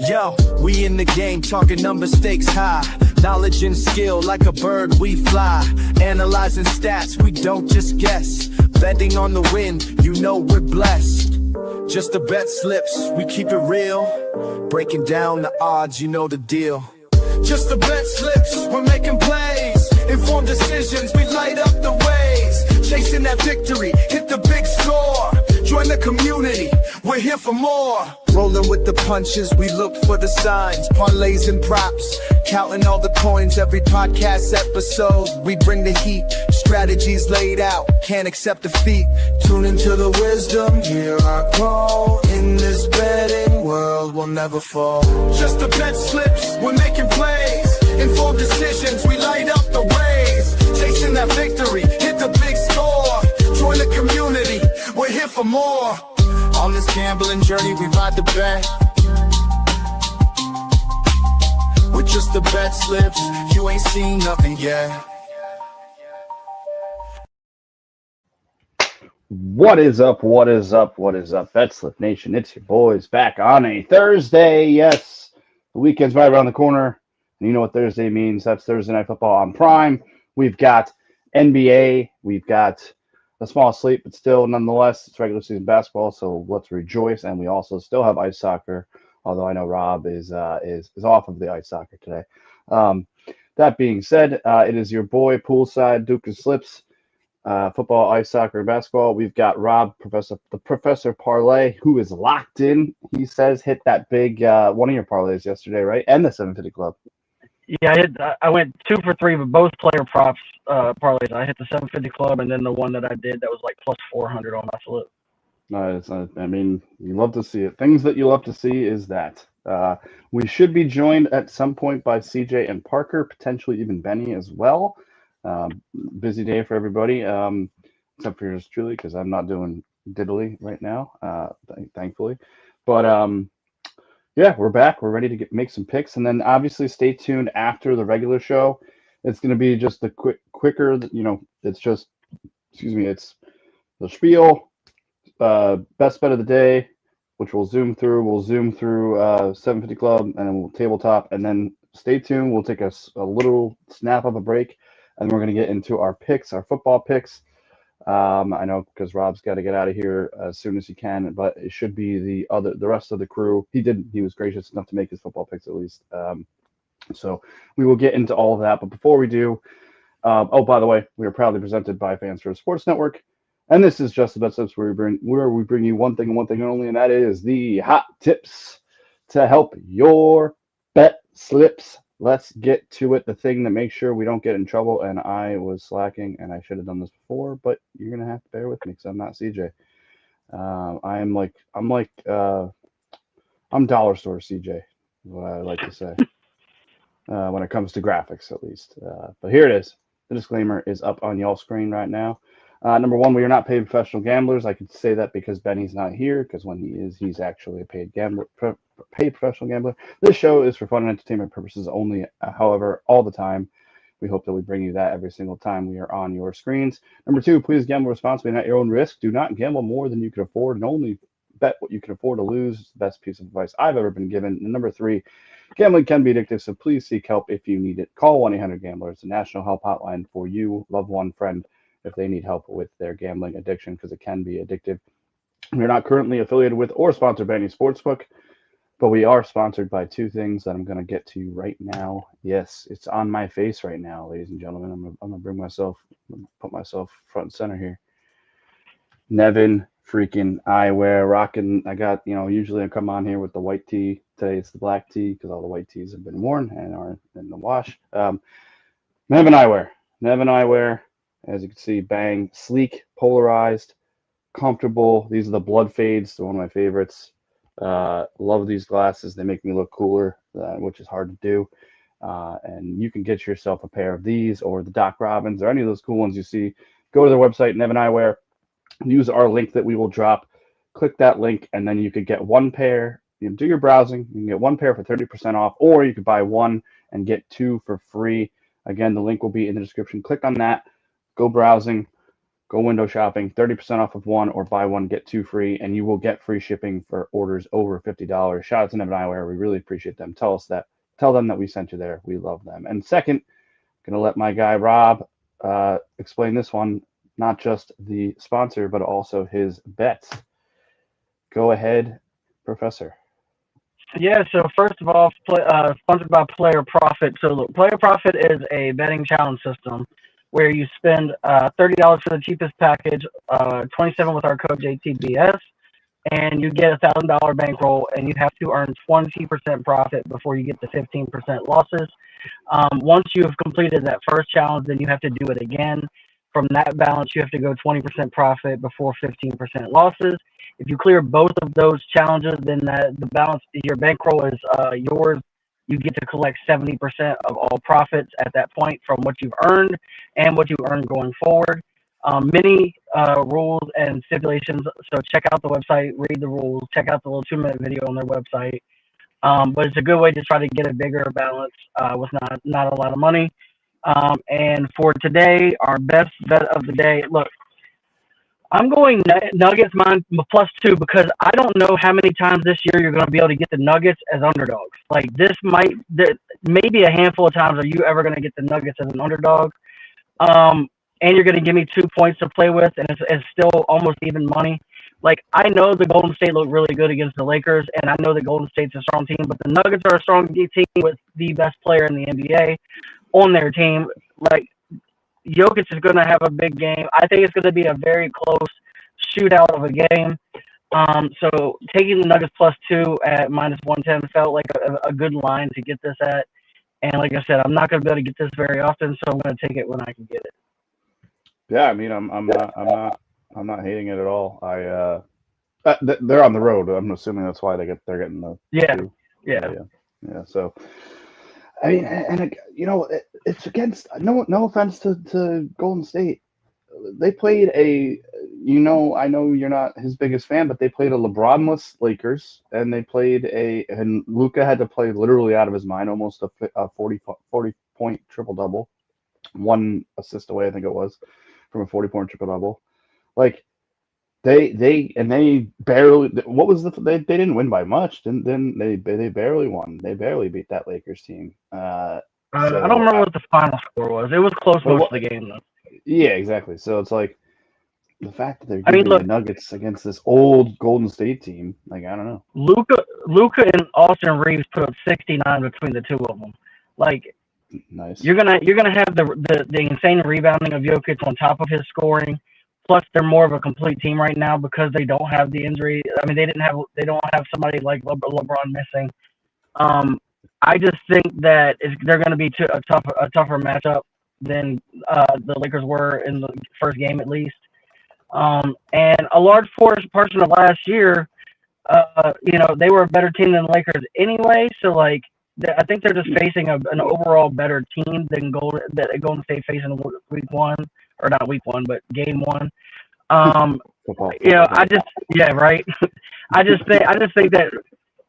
Yo, we in the game, talking number stakes high. Knowledge and skill, like a bird we fly. Analyzing stats, we don't just guess. Betting on the win, you know we're blessed. Just the bet slips, we keep it real. Breaking down the odds, you know the deal. Just the bet slips, we're making plays. Informed decisions, we light up the ways. Chasing that victory, hit the big score. Join the community, we're here for more. Rolling with the punches, we look for the signs. Parlays and props, counting all the coins. Every podcast episode, we bring the heat. Strategies laid out, can't accept defeat. Tune into the wisdom, hear our call. In this betting world, we'll never fall. Just the bet slips, we're making plays. Informed decisions, we light up the ways. Chasing that victory, hit the big score. Join the community, we're here for more. On this gambling journey, we ride the bet. With just the bet slips, you ain't seen nothing yet. What is up? What is up? What is up? Betslip Nation, it's your boys back on a Thursday. Yes, the weekend's right around the corner. And you know what Thursday means. That's Thursday Night Football on Prime. We've got NBA. We've got a small slate, but still, nonetheless, it's regular season basketball, so let's rejoice. And we also still have ice soccer, although I know Rob is off of the ice soccer today. That being said, it is your boy, Poolside, Duke and Slips, football, ice soccer, and basketball. We've got Rob, Professor Parlay, who is locked in. He says hit that big one of your parlays yesterday, right? And the 750 Club. Yeah, I went 2 for 3 with both player props parlays. I hit the 750 Club, and then the one that I did that was like plus 400 on my flip. No, I mean, you love to see it. Things that you love to see is that. We should be joined at some point by CJ and Parker, potentially even Benny as well. Busy day for everybody, except for yours truly, because I'm not doing diddly right now, thankfully. But yeah, we're back. We're ready to make some picks, and then obviously stay tuned after the regular show. It's going to be just the quicker. It's just, it's the spiel, best bet of the day, which we'll zoom through. We'll zoom through 750 Club, and then we'll tabletop, and then stay tuned. We'll take a little snap of a break, and we're going to get into our picks, our football picks. I know because Rob's got to get out of here as soon as he can, but it should be the rest of the crew. He was gracious enough to make his football picks at least. So we will get into all of that. But before we do, by the way, we are proudly presented by Fans First Sports Network, and this is just the Betslips where we bring you one thing and one thing only, and that is the hot tips to help your bet slips. Let's get to it. The thing that makes sure we don't get in trouble, and I was slacking, and I should have done this before, but you're gonna have to bear with me because I'm not CJ. I'm dollar store CJ, is what I like to say. When it comes to graphics, at least. But here it is. The disclaimer is up on y'all's screen right now. Number one, we are not paid professional gamblers. I could say that because Benny's not here, because when he is, he's actually a paid professional gambler. This show is for fun and entertainment purposes only. However, all the time, we hope that we bring you that every single time we are on your screens. Number two, please gamble responsibly and at your own risk. Do not gamble more than you can afford, and only bet what you can afford to lose. It's the best piece of advice I've ever been given. And number three, gambling can be addictive, so please seek help if you need it. Call 1-800-GAMBLER. It's a national help hotline for you, loved one, friend, if they need help with their gambling addiction, because it can be addictive. We're not currently affiliated with or sponsored by any sportsbook, but we are sponsored by two things that I'm going to get to right now. Yes, it's on my face right now, ladies and gentlemen. I'm going to put myself front and center here. Nevin freaking eyewear, rocking. I got, usually I come on here with the white tee. Today it's the black tee because all the white tees have been worn and are in the wash. Nevin eyewear. As you can see, bang, sleek, polarized, comfortable. These are the blood fades. They're one of my favorites. Love these glasses. They make me look cooler, which is hard to do. And you can get yourself a pair of these or the Doc Robbins or any of those cool ones you see. Go to their website, Nevin Eyewear. Use our link that we will drop. Click that link, and then you could get one pair. You do your browsing. You can get one pair for 30% off, or you could buy one and get two for free. Again, the link will be in the description. Click on that. Go browsing. Go window shopping, 30% off of one, or buy one, get two free, and you will get free shipping for orders over $50. Shout out to Nevin Eyewear. We really appreciate them. Tell them that we sent you there. We love them. And second, I'm going to let my guy Rob explain this one, not just the sponsor, but also his bets. Go ahead, Professor. Yeah, so first of all, sponsored by Player Profit. So look, Player Profit is a betting challenge system where you spend $30 for the cheapest package, $27 with our code JTBS, and you get a $1,000 bankroll, and you have to earn 20% profit before you get the 15% losses. Once you have completed that first challenge, then you have to do it again. From that balance, you have to go 20% profit before 15% losses. If you clear both of those challenges, then the balance, your bankroll is yours. You get to collect 70% of all profits at that point from what you've earned and what you earn going forward. Many rules and stipulations. So check out the website, read the rules, check out the little 2-minute video on their website. But it's a good way to try to get a bigger balance with not a lot of money. And for today, our best bet of the day. Look, I'm going Nuggets mine +2 because I don't know how many times this year you're going to be able to get the Nuggets as underdogs. Like maybe a handful of times are you ever going to get the Nuggets as an underdog. And you're going to give me 2 points to play with, and it's still almost even money. Like, I know the Golden State looked really good against the Lakers, and I know the Golden State's a strong team, but the Nuggets are a strong team with the best player in the NBA on their team. Like, Jokic is going to have a big game. I think it's going to be a very close shootout of a game. So taking the Nuggets +2 at -110 felt like a good line to get this at. And like I said, I'm not going to be able to get this very often, so I'm going to take it when I can get it. Yeah, I mean, I'm not hating it at all. They're on the road. I'm assuming that's why they're getting the two. Yeah. So, I mean, and it's against no offense to Golden State. They played I know you're not his biggest fan, but they played a LeBron-less Lakers, and they played and Luka had to play literally out of his mind, almost a 40-point triple-double, 1 assist away, I think it was, from a 40-point triple-double. Like, they barely, they didn't win by much. Then they barely won. They barely beat that Lakers team. I don't remember what the final score was. It was close most of the game, though. Yeah, exactly. So it's like the fact that they're giving the Nuggets against this old Golden State team, like, I don't know. Luka and Austin Reeves put up 69 between the two of them. Like, nice. You're gonna have the insane rebounding of Jokic on top of his scoring. Plus, they're more of a complete team right now because they don't have the injury. I mean, they don't have somebody like LeBron missing. I just think that they're going to be a tougher matchup than the Lakers were in the first game, at least. And a large portion of last year, they were a better team than the Lakers anyway. So, like, I think they're just facing an overall better team than Golden State facing week 1, or not week 1, but game 1. Right. I just think that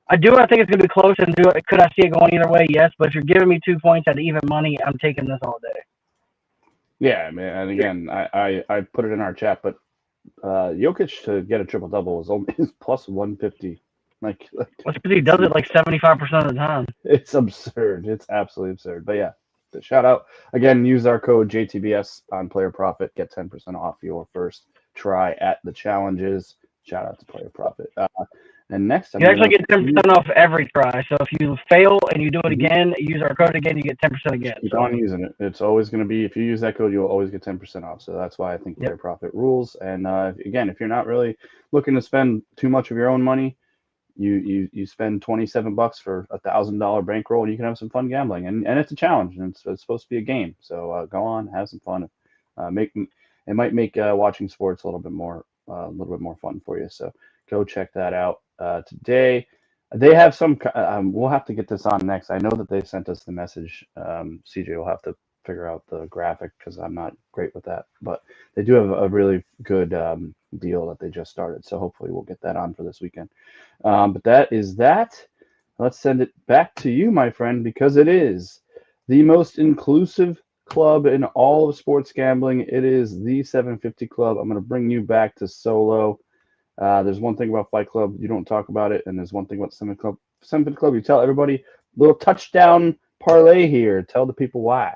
I think it's gonna be close, and could I see it going either way? Yes, but if you're giving me 2 points at even money, I'm taking this all day. Yeah, man. And again, I put it in our chat, but Jokic to get a triple double is plus 150. Like that's because he does it like 75% of the time. It's absurd. It's absolutely absurd. But yeah, the shout out again. Use our code JTBS on Player Profit. Get 10% off your first try at the challenges. Shout out to Player Profit. And next, you actually get 10% off every try. So if you fail and you do it again, use our code again, you get 10% again. Keep on using it. It's always going to be, if you use that code, you'll always get 10% off. So that's why I think Player Profit rules. And again, if you're not really looking to spend too much of your own money, you spend $27 for a $1,000 bankroll, and you can have some fun gambling. And it's a challenge, and it's supposed to be a game. So go on, have some fun. It might make watching sports a little bit more fun for you. So go check that out. Today, they have some. We'll have to get this on next. I know that they sent us the message. CJ will have to figure out the graphic because I'm not great with that. But they do have a really good deal that they just started. So hopefully we'll get that on for this weekend. But that is that. Let's send it back to you, my friend, because it is the most inclusive club in all of sports gambling. It is the 750 Club. I'm going to bring you back to solo. There's one thing about Fight Club, you don't talk about it, and there's one thing about 750 Club, you tell everybody. Little touchdown parlay here. Tell the people why.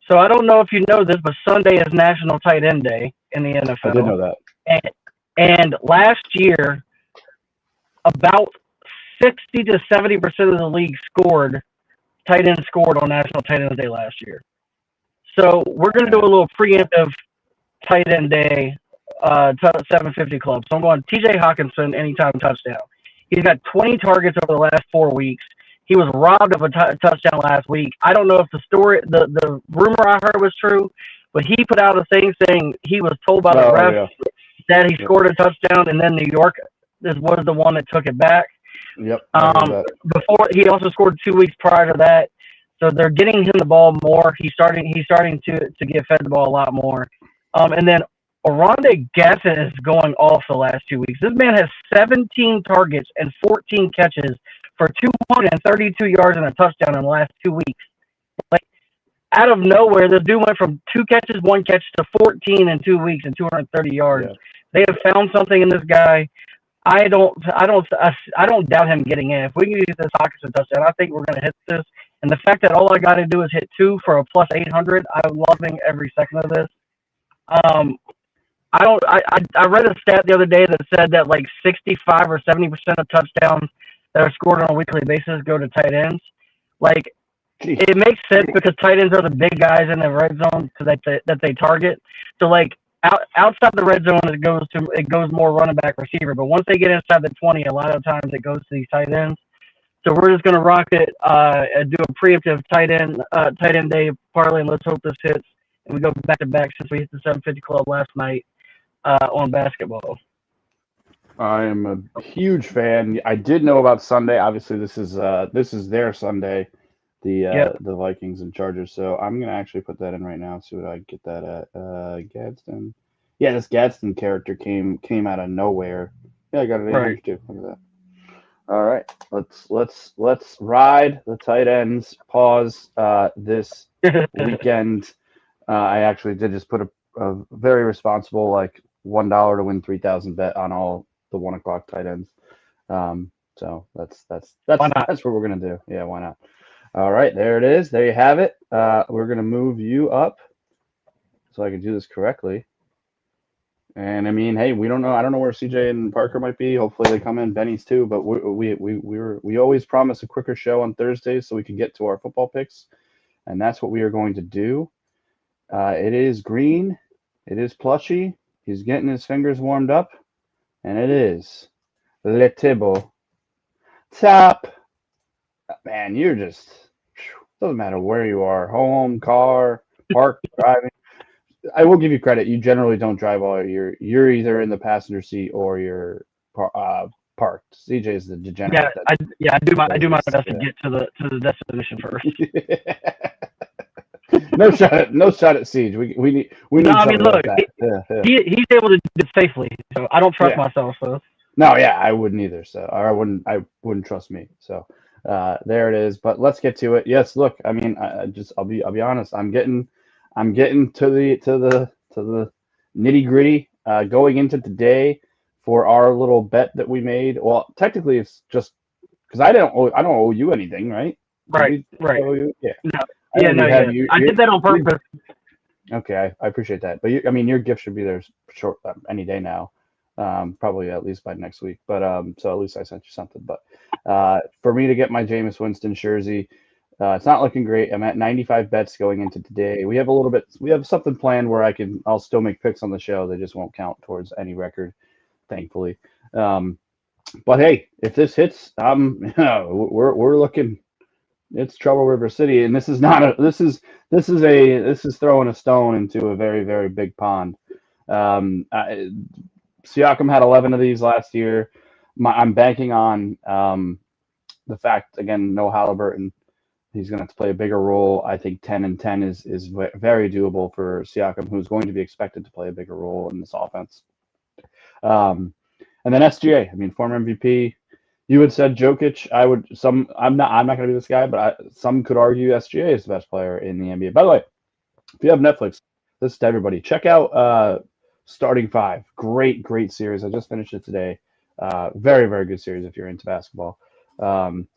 So I don't know if you know this, but Sunday is National Tight End Day in the NFL. I did know that. And last year, about 60 to 70% of the league tight end scored on National Tight End Day last year. So we're going to do a little preemptive tight end day 750 Club. So I'm going TJ Hawkinson anytime touchdown. He's got 20 targets over the last 4 weeks. He was robbed of a touchdown last week. I don't know if the rumor I heard was true, but he put out a thing saying he was told by the ref that he scored a touchdown, and then New York was the one that took it back. Yep. Before he also scored 2 weeks prior to that, so they're getting him the ball more. He's starting to get fed the ball a lot more. And then Oronde Gadsden is going off the last 2 weeks. This man has 17 targets and 14 catches for 232 yards and a touchdown in the last 2 weeks. Like, out of nowhere, this dude went from 2 catches, 1 catch to 14 in 2 weeks and 230 yards. Yeah. They have found something in this guy. I don't doubt him getting in. If we can use this Hawkinson touchdown, I think we're going to hit this. And the fact that all I got to do is hit 2 for a plus 800, I'm loving every second of this. I read a stat the other day that said that like 65 or 70% of touchdowns that are scored on a weekly basis go to tight ends. Like, it makes sense because tight ends are the big guys in the red zone that they target. So like outside the red zone, it goes more running back receiver. But once they get inside the 20, a lot of times it goes to these tight ends. So we're just gonna rock it, do a preemptive tight end day parlay, and let's hope this hits. And we go back to back since we hit the 750 Club last night on basketball. I am a huge fan. I did know about Sunday. Obviously, this is their Sunday, the Vikings and Chargers. So I'm gonna actually put that in right now. See what I get that at. Gadsden. Yeah, this Gadsden character came out of nowhere. Yeah, I got it in here too. Look at that. All right, let's ride the tight ends. Pause this weekend. I actually did just put a very responsible like $1 to win 3,000 bet on all the 1 o'clock tight ends. So that's what we're gonna do. Yeah, why not? All right, there it is. There you have it. We're gonna move you up so I can do this correctly. And I mean, hey, we don't know. I don't know where CJ and Parker might be. Hopefully they come in. Benny's too. But we always promise a quicker show on Thursdays so we can get to our football picks, and that's what we are going to do. It is green. It is plushy. He's getting his fingers warmed up, and it is Le Thibault. Top. Man, you're just doesn't matter where you are, home, car, park, driving. I will give you credit. You generally don't drive all you're either in the passenger seat or you're parked. CJ is the degenerate. I do my best to get to the destination first. No shot at Siege. We need. No, I mean, look, he's able to do it safely. So I don't trust myself. So no, I wouldn't either. So I wouldn't trust me. So there it is. But let's get to it. Yes, look. I mean, I'll be honest. I'm getting to the nitty gritty going into today for our little bet that we made. Well, technically, it's just because I don't owe you anything, right? Right. Yeah. No. I did that on purpose. Okay, I appreciate that. But your gift should be there short any day now, probably at least by next week. But so at least I sent you something. But for me to get my Jameis Winston jersey, it's not looking great. I'm at 95 bets going into today. We have something planned where I'll still make picks on the show. They just won't count towards any record, thankfully. But hey, if this hits, we're looking. It's Trouble River City, and this is throwing a stone into a very, very big pond. Siakam had 11 of these last year. I'm banking on the fact, again, no Halliburton. He's going to have to play a bigger role. I think 10 and 10 is very doable for Siakam, who's going to be expected to play a bigger role in this offense. And then SGA, former MVP. You had said Jokic. I'm not going to be this guy, but some could argue SGA is the best player in the NBA. By the way, If you have Netflix, this is to everybody. Check out Starting Five. Great series. I just finished it today. Very good series if you're into basketball. Um,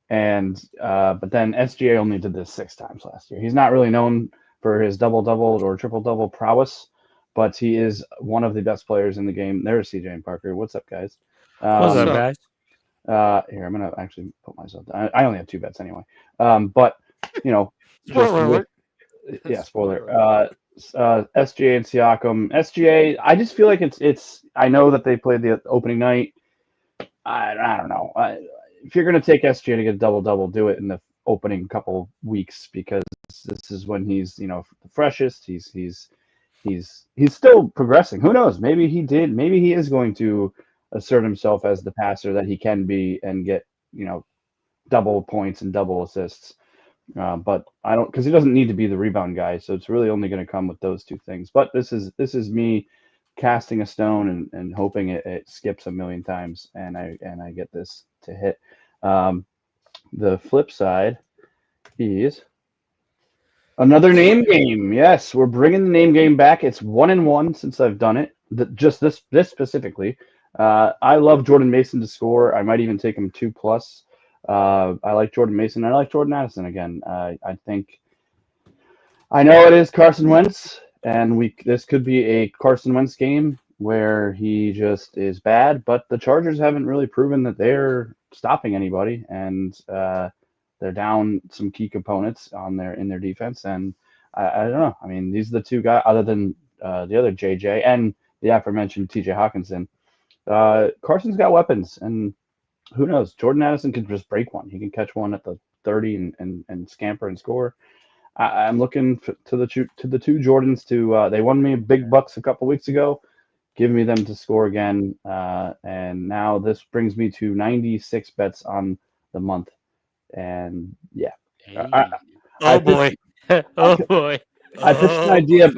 but then SGA only did this 6 times last year. He's not really known for his double-double or triple-double prowess, but he is one of the best players in the game. There's CJ and Parker. What's up, guys? What's up, guys? Here, I'm gonna actually put myself down. I only have 2 bets anyway. But you know, yeah, spoiler. SGA and Siakam. SGA, I just feel like it's. I know that they played the opening night. I don't know. If you're gonna take SGA to get a double-double, do it in the opening couple weeks because this is when he's the freshest. He's still progressing. Who knows? Maybe he did. Maybe he is going to assert himself as the passer that he can be and get double points and double assists. But I don't, because he doesn't need to be the rebound guy. So it's really only going to come with those 2 things. But this is me casting a stone and hoping it skips a million times and I get this to hit. The flip side is another name game. Yes, we're bringing the name game back. It's 1-1 since I've done it. Just this specifically. I love Jordan Mason to score. I might even take him 2+. I like Jordan Mason. I like Jordan Addison again. I think I know it is Carson Wentz, and this could be a Carson Wentz game where he just is bad. But the Chargers haven't really proven that they're stopping anybody, and they're down some key components in their defense. And I don't know. I mean, these are the 2 guys other than the other JJ and the aforementioned TJ Hawkinson. Carson's got weapons, and who knows? Jordan Addison can just break one. He can catch one at the 30 and scamper and score. I'm looking to the 2 Jordans to. They won me big bucks a couple weeks ago. Give me them to score again, and now this brings me to 96 bets on the month, and yeah. Hey. Oh boy! I pitched an idea.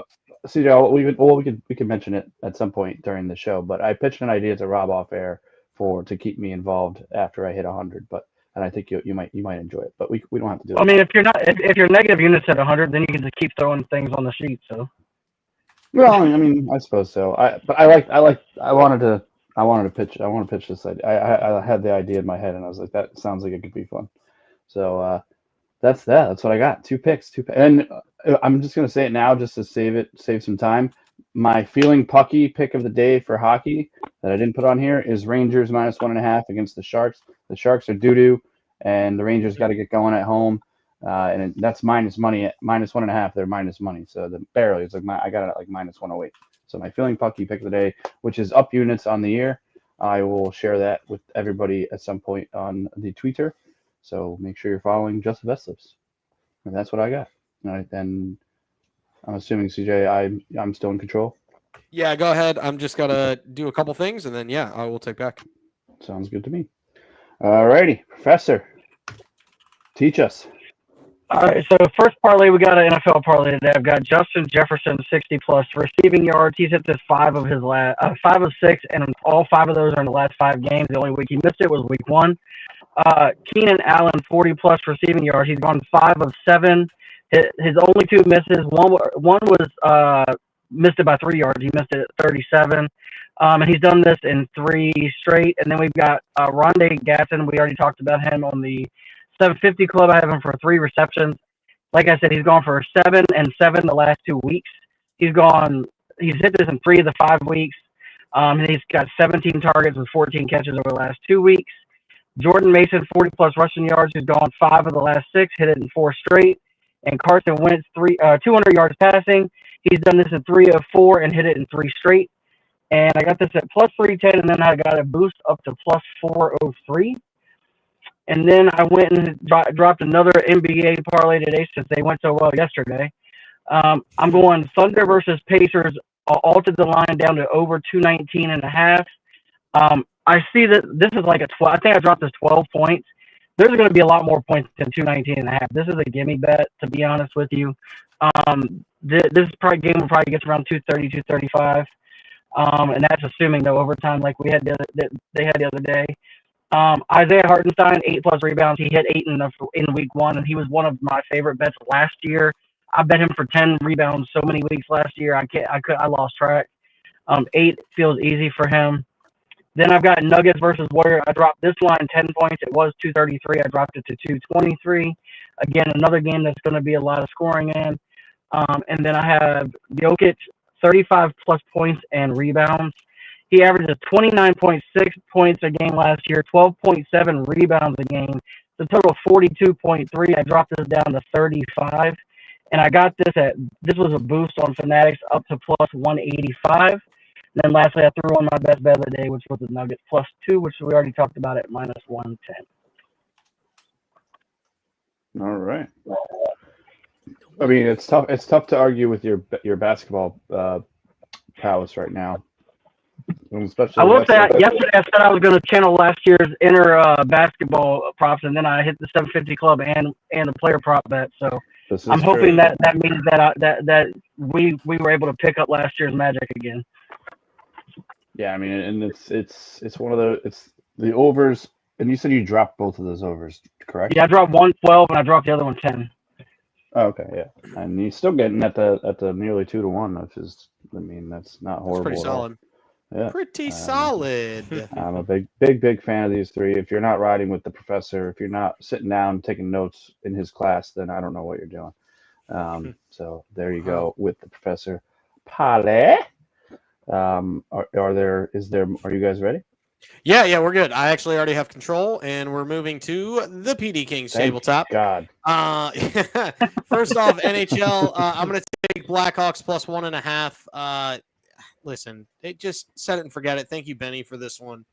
CJ, we can mention it at some point during the show, but I pitched an idea to Rob off air to keep me involved after I hit 100. And I think you might enjoy it, but we don't have to do it. I mean, if your negative units at 100, then you can just keep throwing things on the sheet. So. Well, I mean, I suppose so. I wanted to pitch this idea. I had the idea in my head, and I was like, that sounds like it could be fun. So that's that. That's what I got. 2 picks. And I'm just gonna say it now, just to save some time. My feeling pucky pick of the day for hockey that I didn't put on here is Rangers -1.5 against the Sharks. The Sharks are doo-doo, and the Rangers got to get going at home. And that's minus money at -1.5. They're minus money, so barely. It's like I got it at like -108. So my feeling pucky pick of the day, which is up units on the year. I will share that with everybody at some point on the Twitter. So make sure you're following Just Betslips. And that's what I got. And I'm assuming CJ, I'm still in control. Yeah, go ahead. I'm just gonna do a couple things, and then I will take back. Sounds good to me. All righty, Professor, teach us. All right, so first parlay, we got an NFL parlay today. I've got Justin Jefferson 60+ receiving yards. He's hit this 5 of 6, and all 5 of those are in the last 5 games. The only week he missed it was week 1. Keenan Allen 40+ receiving yards. He's gone 5 of 7. His only 2 misses. One was missed it by 3 yards. He missed it at 37. And he's done this in 3 straight. And then we've got Rondé Gatson. We already talked about him on the 750 club. I have him for 3 receptions. Like I said, he's gone for 7 and 7 the last 2 weeks. He's hit this in 3 of the 5 weeks. He's got 17 targets with 14 catches over the last 2 weeks. Jordan Mason 40+ rushing yards. He's gone 5 of the last 6, hit it in 4 straight. And Carson Wentz 200 yards passing. He's done this in 3 of 4 and hit it in 3 straight. And I got this at +310, and then I got a boost up to +403. And then I went and dropped another NBA parlay today since they went so well yesterday. I'm going Thunder versus Pacers, altered the line down to over 219.5. I see that this is like I think I dropped this 12 points. There's going to be a lot more points than 219.5. This is a gimme bet, to be honest with you. This game will probably get around 230, 235. And that's assuming no overtime like they had the other day. Isaiah Hartenstein, 8+ rebounds. He hit 8 in week 1, and he was one of my favorite bets last year I bet him for 10 rebounds so many weeks last year. I lost track. 8 feels easy for him. Then I've got Nuggets versus Warrior. I dropped this line 10 points. It was 233. I dropped it to 223. Again, another game that's going to be a lot of scoring in. And then I have Jokic, 35 plus points and rebounds. He averages 29.6 points a game last year, 12.7 rebounds a game. The total of 42.3. I dropped this down to 35. And I got this was a boost on Fanatics up to plus 185. And then lastly, I threw on my best bet of the day, which was the Nuggets plus 2, which we already talked about at minus 110. All right. I mean, it's tough. It's tough to argue with your basketball prowess right now. Especially I will say, yesterday I said I was going to channel last year's inner basketball props, and then I hit the 750 club and the player prop bet. So I'm hoping that means that we were able to pick up last year's magic again. Yeah, I mean, and it's one of the overs. And you said you dropped both of those overs, correct? Yeah, I dropped one 12 and I dropped the other one 10. Oh, okay, yeah, and you're still getting at the nearly 2-1, which is, I mean, that's not horrible. That's pretty solid. Yeah, pretty solid. I'm a big fan of these three. If you're not riding with the professor, if you're not sitting down taking notes in his class, then I don't know what you're doing. So there you go with the professor. Pale. Are you guys ready? Yeah, we're good. I actually already have control, and we're moving to the PD Kings tabletop. God. First off, NHL. I'm going to take Blackhawks plus 1.5. Listen, just set it and forget it. Thank you, Benny, for this one.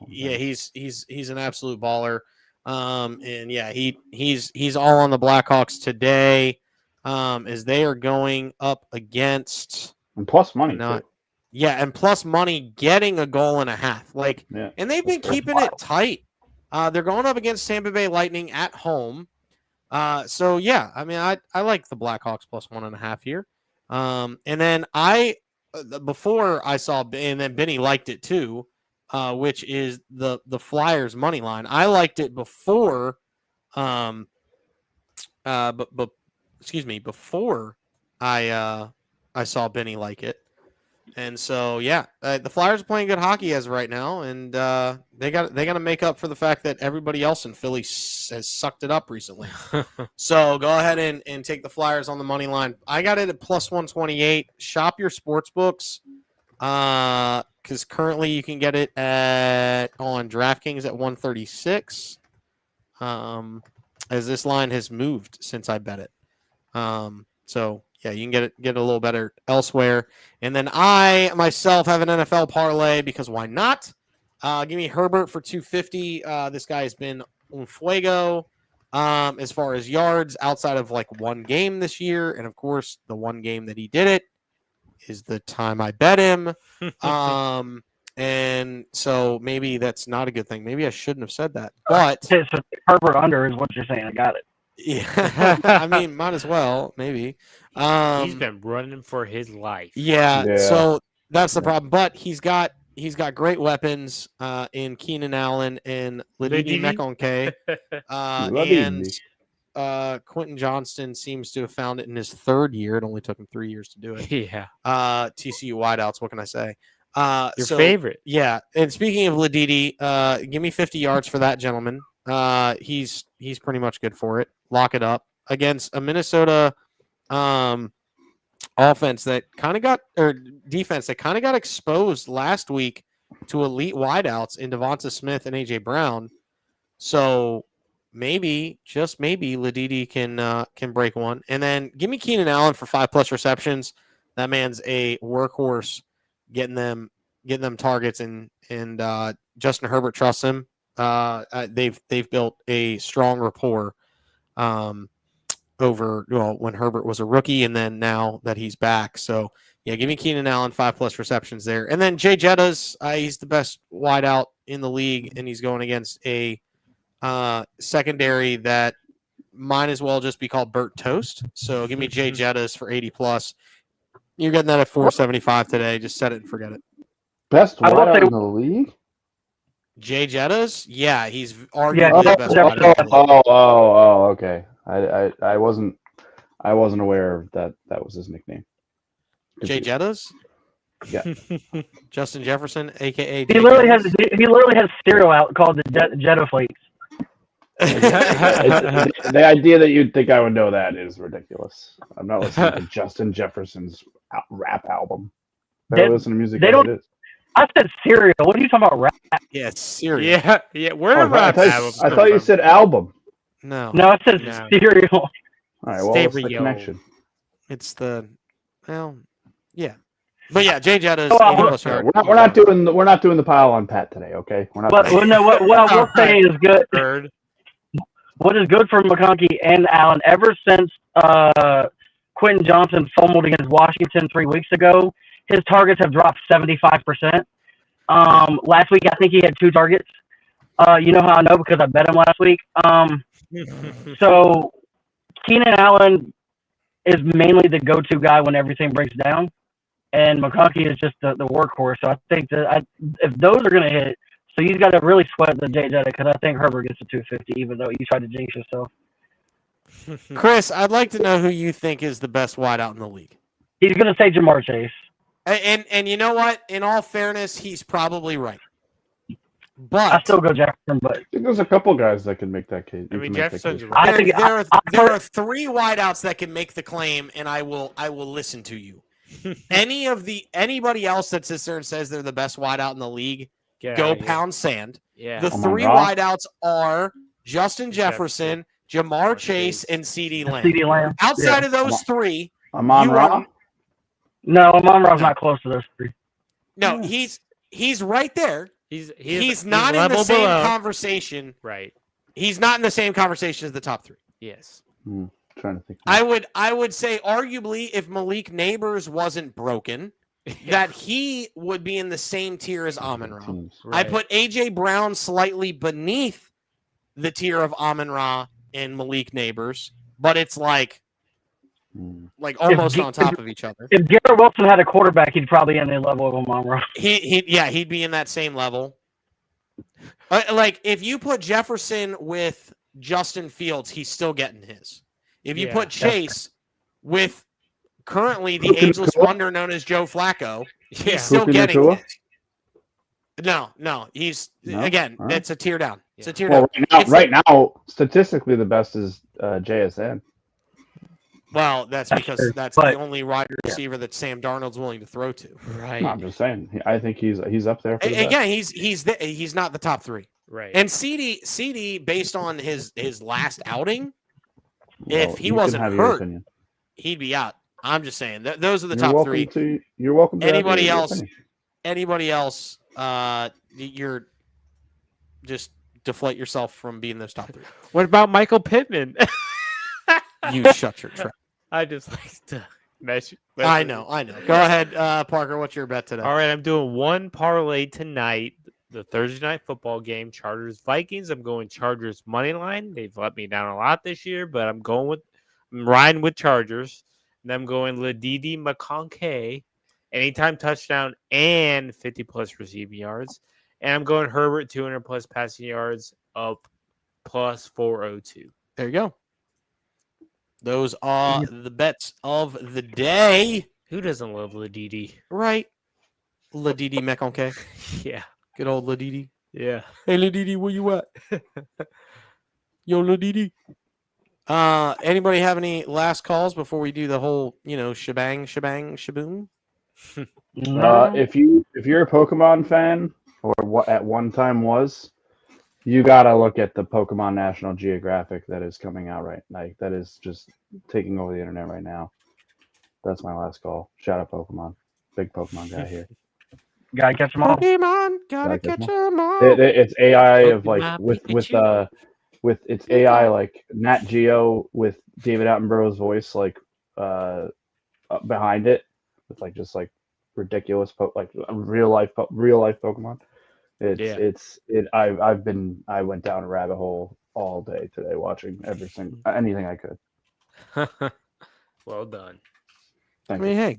Yes. He's an absolute baller. And yeah, he's all on the Blackhawks today. As they are going up against and plus money. Too. Yeah, and plus money, getting a goal and a half. And they've been keeping it tight. They're going up against Tampa Bay Lightning at home. So yeah, I mean, I like the Blackhawks plus 1.5 here. And then before I saw, and then Benny liked it too, which is the Flyers money line. I liked it before, before I saw Benny like it. And so, yeah, the Flyers are playing good hockey as of right now, and they got to make up for the fact that everybody else in Philly has sucked it up recently. So go ahead and take the Flyers on the money line. I got it at plus 128. Shop your sports books, because currently you can get it on DraftKings at 136. As this line has moved since I bet it. So. Yeah, you can get it a little better elsewhere. And then I myself have an NFL parlay because why not? Give me Herbert for 250. This guy has been un fuego as far as yards outside of like one game this year. And of course, the one game that he did it is the time I bet him. And so maybe that's not a good thing. Maybe I shouldn't have said that. But so Herbert under is what you're saying. I got it. Yeah, I mean, might as well, maybe. He's been running for his life. Yeah, so that's the problem. But he's got great weapons in Keenan Allen and Ledidi Mekonke. And Quentin Johnston seems to have found it in his third year. It only took him 3 years to do it. Yeah. TCU wideouts, what can I say? Your favorite. Yeah, and speaking of Ledidi, give me 50 yards for that gentleman. He's pretty much good for it. Lock it up against a Minnesota offense that kind of got, or defense that kind of got exposed last week to elite wideouts in Devonta Smith and AJ Brown. So maybe, just maybe, Ledidi can break one. And then give me Keenan Allen for 5+ receptions. That man's a workhorse, getting them targets, and Justin Herbert trusts him. They've built a strong rapport over when Herbert was a rookie, and then now that he's back. So yeah, give me Keenan Allen 5+ receptions there, and then Jay Jettas. He's the best wideout in the league, and he's going against a secondary that might as well just be called Burt Toast. So give me Jay Jettas for 80+. You're getting that at 475 today. Just set it and forget it. Best wideout in the league. Jay Jettas? Yeah, he's arguably the best. Oh, okay. I wasn't I wasn't aware that was his nickname. Jay Jettas? Yeah. Justin Jefferson, aka He Jay literally Jettas? he literally has cereal out called the Jetta Flakes. The idea that you'd think I would know that is ridiculous. I'm not listening to Justin Jefferson's rap album. Better listen to music they as don't- it is. I said cereal. What are you talking about? Rap? Yeah, cereal. Yeah. Where Oh, the rap albums I come thought you from? said album. No. No, I said No. cereal. All right, well, what's the Stereo. connection? It's the yeah. But yeah, Jay Jettas, Oh, 80 plus Yeah, yard. we're not doing the pile on Pat today, okay? We're not. But doing no, what I will say is good. Bird. What is good for McConkey and Allen ever since Quentin Johnson fumbled against Washington 3 weeks ago, his targets have dropped 75%. Last week I think he had 2 targets. You know how I know because I bet him last week. So Keenan Allen is mainly the go-to guy when everything breaks down, and McConkey is just the workhorse. So I think that if those are going to hit, so you got to really sweat the Jay Jetta because I think Herbert gets to 250, even though you tried to jinx yourself. Chris, I'd like to know who you think is the best wideout in the league. He's going to say Jamar Chase. And you know what? In all fairness, he's probably right. I But still go Jefferson, but I think there's a couple guys that can make that case. I mean, you can make that Jefferson's case. right. there are 3 wideouts that can make the claim, and I will listen to you. Anybody else that sits there and says they're the best wideout in the league, go pound sand. Yeah. The Amon 3 Ra? wideouts are Justin Jefferson, Jamar Chase, and CeeDee Lamb. CeeDee Lamb. Outside of those 3, Amon you Ra? are- No, Amon Ra's not close to those 3. no, Yeah. he's right there. He's not in the level same below. conversation. Right. He's not in the same conversation as the top 3. Yes. Trying to think. I would say arguably if Malik Neighbors wasn't broken, that he would be in the same tier as Amon-Ra. Teams. I put AJ Brown slightly beneath the tier of Amon-Ra and Malik Neighbors, but it's like almost on top of each other. If Garrett Wilson had a quarterback, he'd probably in the level of Amon Ra. He'd be in that same level. Like if you put Jefferson with Justin Fields, he's still getting his. If you put Chase with currently the ageless wonder known as Joe Flacco, he's still getting his. No, he's again. Right. It's a tier down. It's a tier down. Well, right now, statistically, the best is JSN. Well, that's because that's the only wide receiver that Sam Darnold's willing to throw to. Right. No, I'm just saying. I think he's up there. For the best. Again, he's not the top 3. Right. And CD based on his last outing, Well, if he you can wasn't have your hurt, opinion. he'd be out. I'm just saying those are the You're top welcome 3. You're welcome. To Anybody have your else? opinion. Anybody else? You're just deflate yourself from being those top 3. What about Michael Pittman? You shut your trap. I just like to mess. I know. Go ahead, Parker. What's your bet today? All right, I'm doing one parlay tonight. The Thursday night football game, Chargers Vikings. I'm going Chargers money line. They've let me down a lot this year, but I'm riding with Chargers. And I'm going Ladidi McConkey, anytime touchdown and 50 plus receiving yards. And I'm going Herbert 200 plus passing yards up plus 402. There you go. Those are the bets of the day. Who doesn't love Ladidi? Right. Ladidi McConkey. Yeah. Good old Ladidi. Yeah. Hey, Ladidi, where you at? Yo, Ladidi. Anybody have any last calls before we do the whole, shebang, shaboom? If you're a Pokemon fan, or what at one time was, you gotta look at the Pokemon National Geographic that is coming out that is just taking over the internet right now. That's my last call. Shout out Pokemon, big Pokemon guy here. Gotta catch them all. Pokemon, gotta catch them all. It's AI of Pokemon with its AI like Nat Geo with David Attenborough's voice behind it with just ridiculous real life Pokemon. I went down a rabbit hole all day today watching anything I could. Well done. Thank I mean, hey,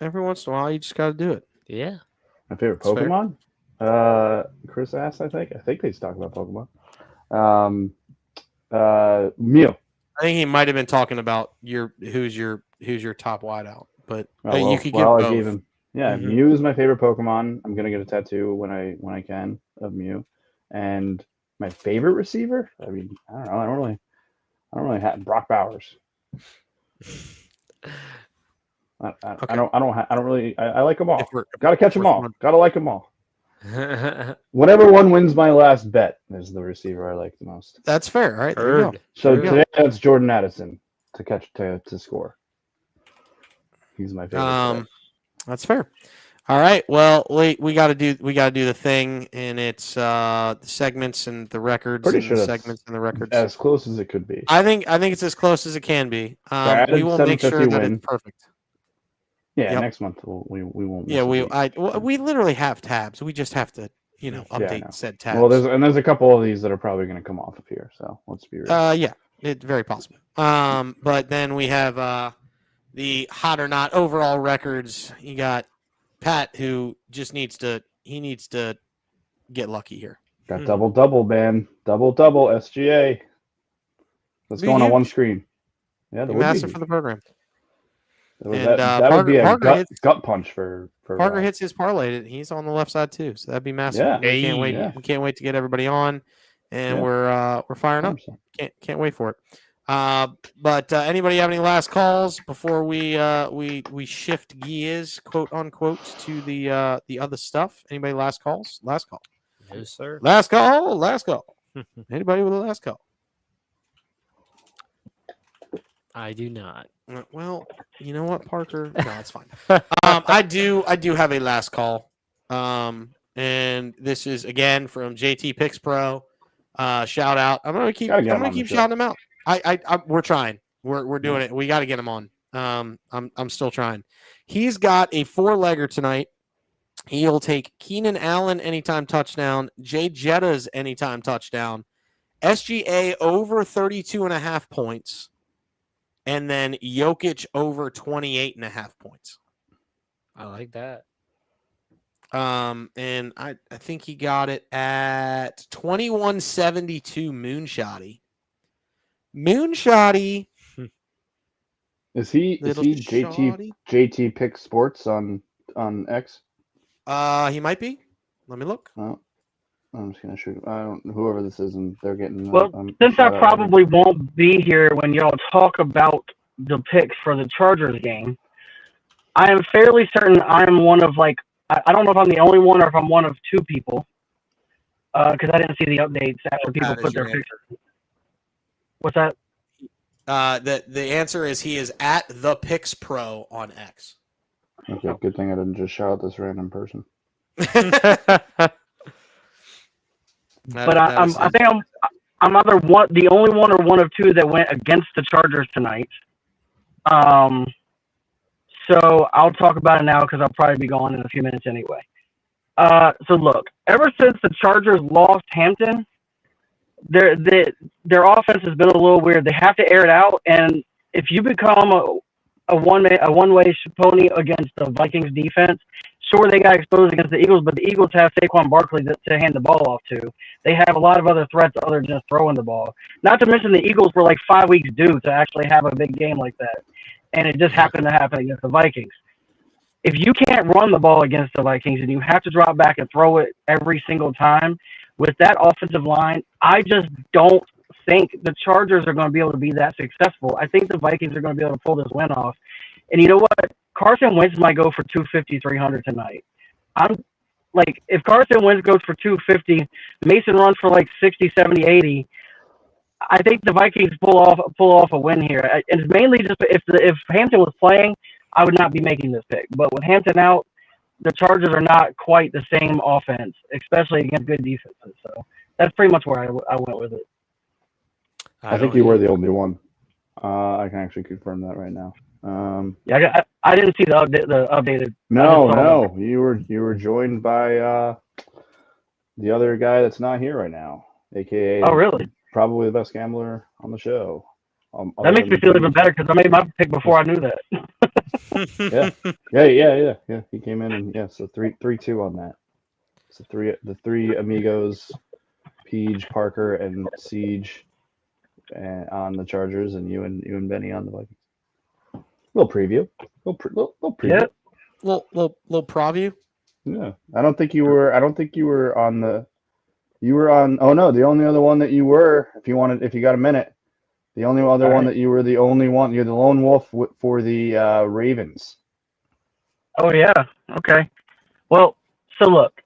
every once in a while you just gotta do it. Yeah. My favorite That's fair. Pokemon? Chris asked, I think they talk about Pokemon. Mew. I think he might have been talking about who's your top wideout, but Oh, you could get I both. gave him. Yeah, Mhm. Mew is my favorite Pokemon. I'm gonna get a tattoo when I can of Mew, and my favorite receiver. I mean, I don't know. I don't really have Brock Bowers. I don't really. I like them all. Got to catch them all. Got to like them all. Whatever one wins my last bet is the receiver I like the most. That's fair. All right, there you go. Heard. So There you today that's Jordan Addison to catch to score. He's my favorite. That's fair. All right. Well, we got to do the thing, and it's the segments and the records. Pretty and sure the that's segments and the records. as close as it could be. I think it's as close as it can be. Added We will make sure 750 that win. it's perfect. Yeah, Yep. next month we won't. Yeah, miss a beat. we literally have tabs. We just have to update I know. said tabs. Well, there's a couple of these that are probably going to come off of here. So let's be real. Yeah, it's very possible. But then we have the hot or not overall records. You got Pat, who just needs to get lucky here. Got double, man. Double SGA. Let's go on one screen. Yeah, that would massive be for the program. That would be a gut punch for Parker hits his parlay. He's on the left side too, so that'd be massive. Yeah, we can't wait. Yeah. We can't wait to get everybody on, and we're firing up. 100%. Can't wait for it. But anybody have any last calls before we shift gears, quote unquote, to the other stuff? Anybody last calls? Last call. Yes, sir. Last call. Last call. Anybody with a last call? I do not. Well, you know what, Parker? No, it's fine. I do have a last call. And this is again from JT Picks Pro. Shout out. I'm gonna keep shouting him out. We're trying. We're doing it. We got to get him on. I'm still trying. He's got a 4-legger tonight. He'll take Keenan Allen anytime touchdown, Jay Jetta's anytime touchdown, SGA over 32.5 points, and then Jokic over 28.5 points. I like that. And I think he got it at 2172 Moonshotty. Is he JT Pick Sports on X? He might be. Let me look. Well, I'm just gonna shoot. I don't. Whoever this is, and they're getting. Well, since I probably won't be here when y'all talk about the picks for the Chargers game, I am fairly certain I'm one of I don't know if I'm the only one or if I'm one of two people, because I didn't see the updates after people put their picks. What's that? The answer is he is at the Picks Pro on X. Okay, good thing I didn't just shout out this random person. But I think I'm either the only one or one of two that went against the Chargers tonight. So I'll talk about it now because I'll probably be gone in a few minutes anyway. So look, ever since the Chargers lost Hampton, their offense has been a little weird. They have to air it out, and if you become a one-way pony against the Vikings defense, sure, they got exposed against the Eagles, but the Eagles have Saquon Barkley to hand the ball off to. They have a lot of other threats other than just throwing the ball. Not to mention the Eagles were like 5 weeks due to actually have a big game like that, and it just happened to happen against the Vikings. If you can't run the ball against the Vikings and you have to drop back and throw it every single time, with that offensive line, I just don't think the Chargers are going to be able to be that successful. I think the Vikings are going to be able to pull this win off. And you know what? Carson Wentz might go for 250, 300 tonight. I'm like, if Carson Wentz goes for 250, Mason runs for like 60, 70, 80. I think the Vikings pull off a win here. And it's mainly just if Hampton was playing, I would not be making this pick. But with Hampton out, the Chargers are not quite the same offense, especially against good defenses. So that's pretty much where I went with it. I think you were the only one. I can actually confirm that right now. Yeah, I didn't see the updated. No, you were joined by the other guy that's not here right now, aka really? Probably the best gambler on the show. That makes me feel even better because I made my pick before I knew that. Yeah. He came in and so 3-2 on that. So the three amigos, Peach, Parker, and Siege on the Chargers, and you and Benny on the Vikings. Little preview. Little preview. Yep. Little preview. Yeah. I don't think you were on the. You were on. Oh no, the only other one that you were, if you got a minute, the only other one that you were the only one. You're the lone wolf for the Ravens. Oh yeah. Okay. Well, so look,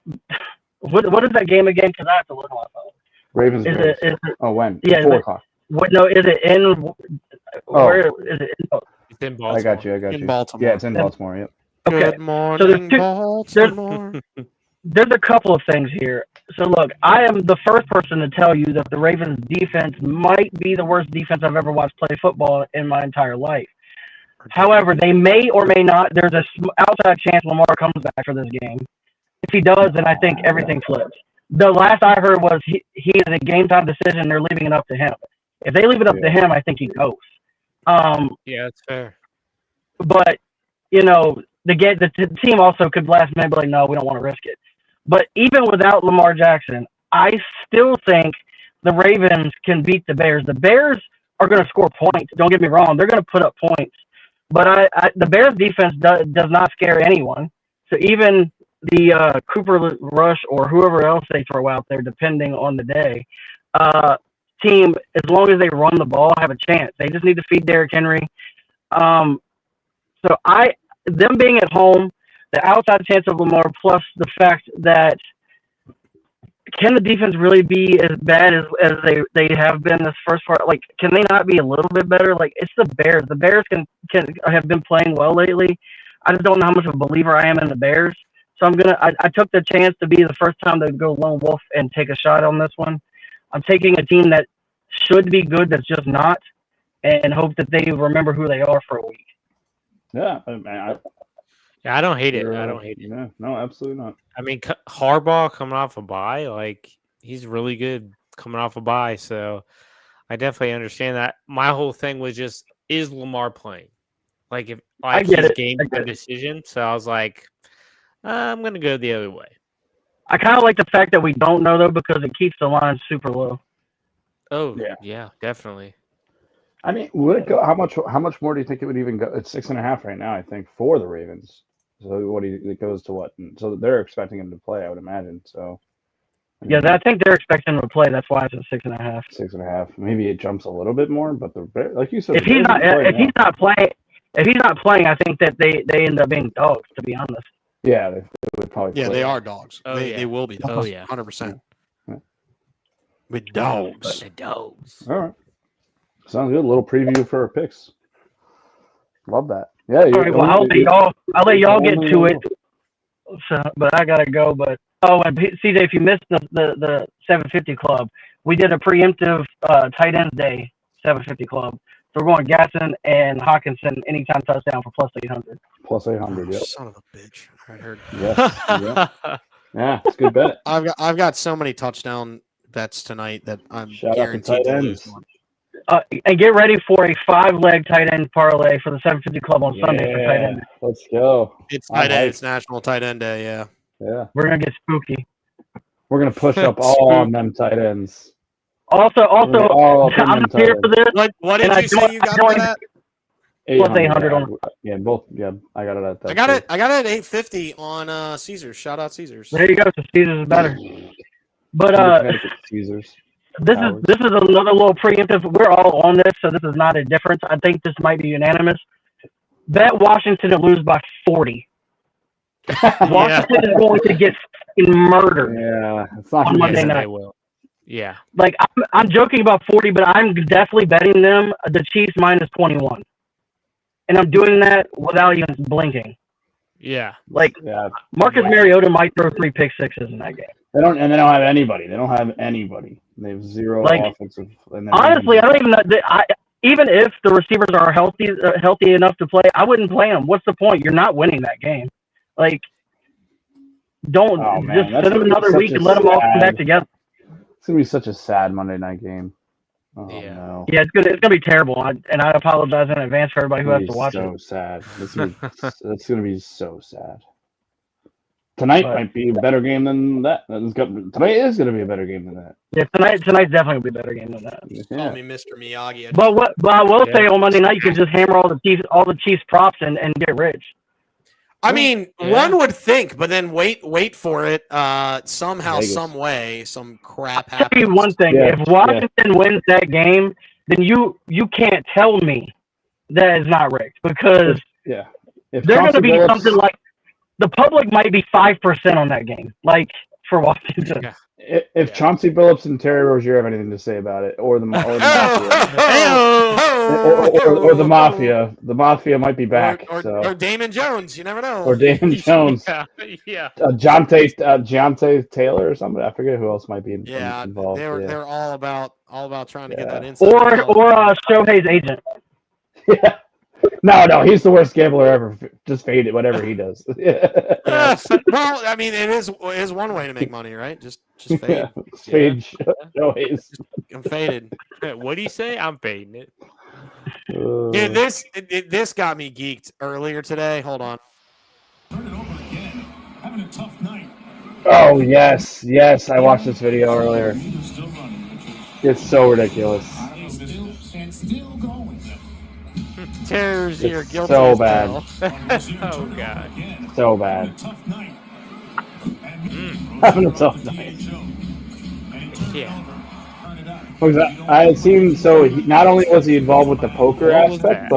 what is that game again? Because I have to look on my phone. Ravens. Is Braves. it? Oh, when? Yeah. 4:00. What? No. Is it in? Where is it? It's in Baltimore. I got you. In Baltimore. Yeah, it's in Baltimore. Yep. Okay. Good morning, Baltimore. There's a couple of things here. So look, I am the first person to tell you that the Ravens defense might be the worst defense I've ever watched play football in my entire life. However, they may or may not. There's a outside chance Lamar comes back for this game. If he does, then I think everything flips. The last I heard was he is a game time decision. They're leaving it up to him. If they leave it up to him, I think he goes. Yeah, that's fair. But the team also could last minute be like, no, we don't want to risk it. But even without Lamar Jackson, I still think the Ravens can beat the Bears. The Bears are going to score points. Don't get me wrong; they're going to put up points. But the Bears defense does not scare anyone. So even the Cooper Rush or whoever else they throw out there, depending on the day, team, as long as they run the ball, have a chance. They just need to feed Derrick Henry. So them being at home, the outside chance of Lamar, plus the fact that can the defense really be as bad as they have been this first part? Like, can they not be a little bit better? Like, it's the Bears. The Bears can have been playing well lately. I just don't know how much of a believer I am in the Bears. So I took the chance to be the first time to go lone wolf and take a shot on this one. I'm taking a team that should be good that's just not, and hope that they remember who they are for a week. Yeah, I don't hate it. I don't hate it. Yeah, no, absolutely not. I mean, Harbaugh coming off a bye, like he's really good coming off a bye. So I definitely understand that. My whole thing was just, is Lamar playing? Like if I get his it. game decision. So I was like, I'm gonna go the other way. I kind of like the fact that we don't know though, because it keeps the line super low. Oh yeah, definitely. I mean, would it go? How much more do you think it would even go? It's 6.5 right now, I think, for the Ravens. So it goes to what? So they're expecting him to play, I would imagine. So yeah, I think they're expecting him to play. That's why it's at 6.5. 6.5. Maybe it jumps a little bit more, but like you said, If he's not playing, I think that they end up being dogs. To be honest. Yeah, they would probably. Yeah, play. they are dogs. Oh, They will be dogs. Oh yeah, 100%. Yeah. With dogs. the dogs. All right. Sounds good. A little preview for our picks. Love that. Yeah. All right, well, I'll let y'all get to it. So, but I gotta go. But and CJ, if you missed the 750 Club, we did a preemptive tight end day 750 Club. So we're going Gatson and Hawkinson anytime touchdown for plus 800. Plus 800. Yep. Son of a bitch. I heard. Yeah, it's a good bet. I've got so many touchdown bets tonight that I'm Shout out to guaranteed tight to ends. lose one. And get ready for a 5-leg tight end parlay for the 750 Club on Sunday for tight end. Let's go. It's tight end. It's National Tight End Day. Yeah. Yeah. We're gonna get spooky. We're gonna push up all on them tight ends. Also, I'm not here for this. What did you say you got that at? Plus 800 on. Yeah, both. Yeah, I got it at that. I got it at 850 on Caesars. Shout out Caesars. There you go. So Caesars is better. But Caesars. This is another little preemptive. We're all on this, so this is not a difference. I think this might be unanimous. Bet Washington to lose by 40. Washington is going to get murdered. Yeah, it's not on Monday night. Yeah. Like I'm joking about 40, but I'm definitely betting them the Chiefs minus 21, and I'm doing that without even blinking. Yeah. Like Marcus Mariota might throw 3 pick sixes in that game. They don't have anybody. They have zero offensive. Honestly, I don't even know. Even if the receivers are healthy enough to play, I wouldn't play them. What's the point? You're not winning that game. Like, don't just sit them another week and let them all come back together. It's gonna be such a sad Monday night game. Oh, yeah. No. Yeah, it's gonna be terrible, and I apologize in advance for everybody who has to watch it. So sad. That's gonna be so sad. Tonight But- might be a better game than that. Tonight is going to be a better game than that. Yeah, tonight's definitely gonna be a better game than that. Call Yeah. me Mr. Miyagi. But I will Yeah. say on Monday night you can just hammer all the Chiefs props and get rich. I mean, Yeah. one would think, but then wait for it. Somehow, Vegas. some way, some crap I'll tell you happens. one thing: Yeah, if Washington wins that game, then you can't tell me that it's not rigged because Yeah. If they're going Chauncey to be Billups- something like the public might be 5% on that game, like for Washington. Yeah. If Yeah. Chauncey Billups and Terry Rozier have anything to say about it, or the Mafia, or the Mafia might be back. Or Damon Jones. You never know. Or Damon Jones, Yeah. Jonte Taylor or somebody. I forget who else might be Yeah, involved. they're all about trying to get Yeah. that inside. Or Shohei's agent. Yeah. No, he's the worst gambler ever. Just fade it, whatever he does. Yeah. Well, I mean, it is one way to make money, right? Just fade. Yeah. Fade Shohei's. I'm faded. What do you say? I'm fading it. Dude, this got me geeked earlier today. Hold on. Turn it over again. Having a tough night. Oh yes, I watched this video earlier. Leader's still running, Richard. It's so ridiculous. Still going. Tears your It's guilty. so as bad. hell. Oh, God. So Having a bad. tough night. Having a tough night. Yeah. What was that? I had seen. So not only was he involved with the poker What was aspect, that?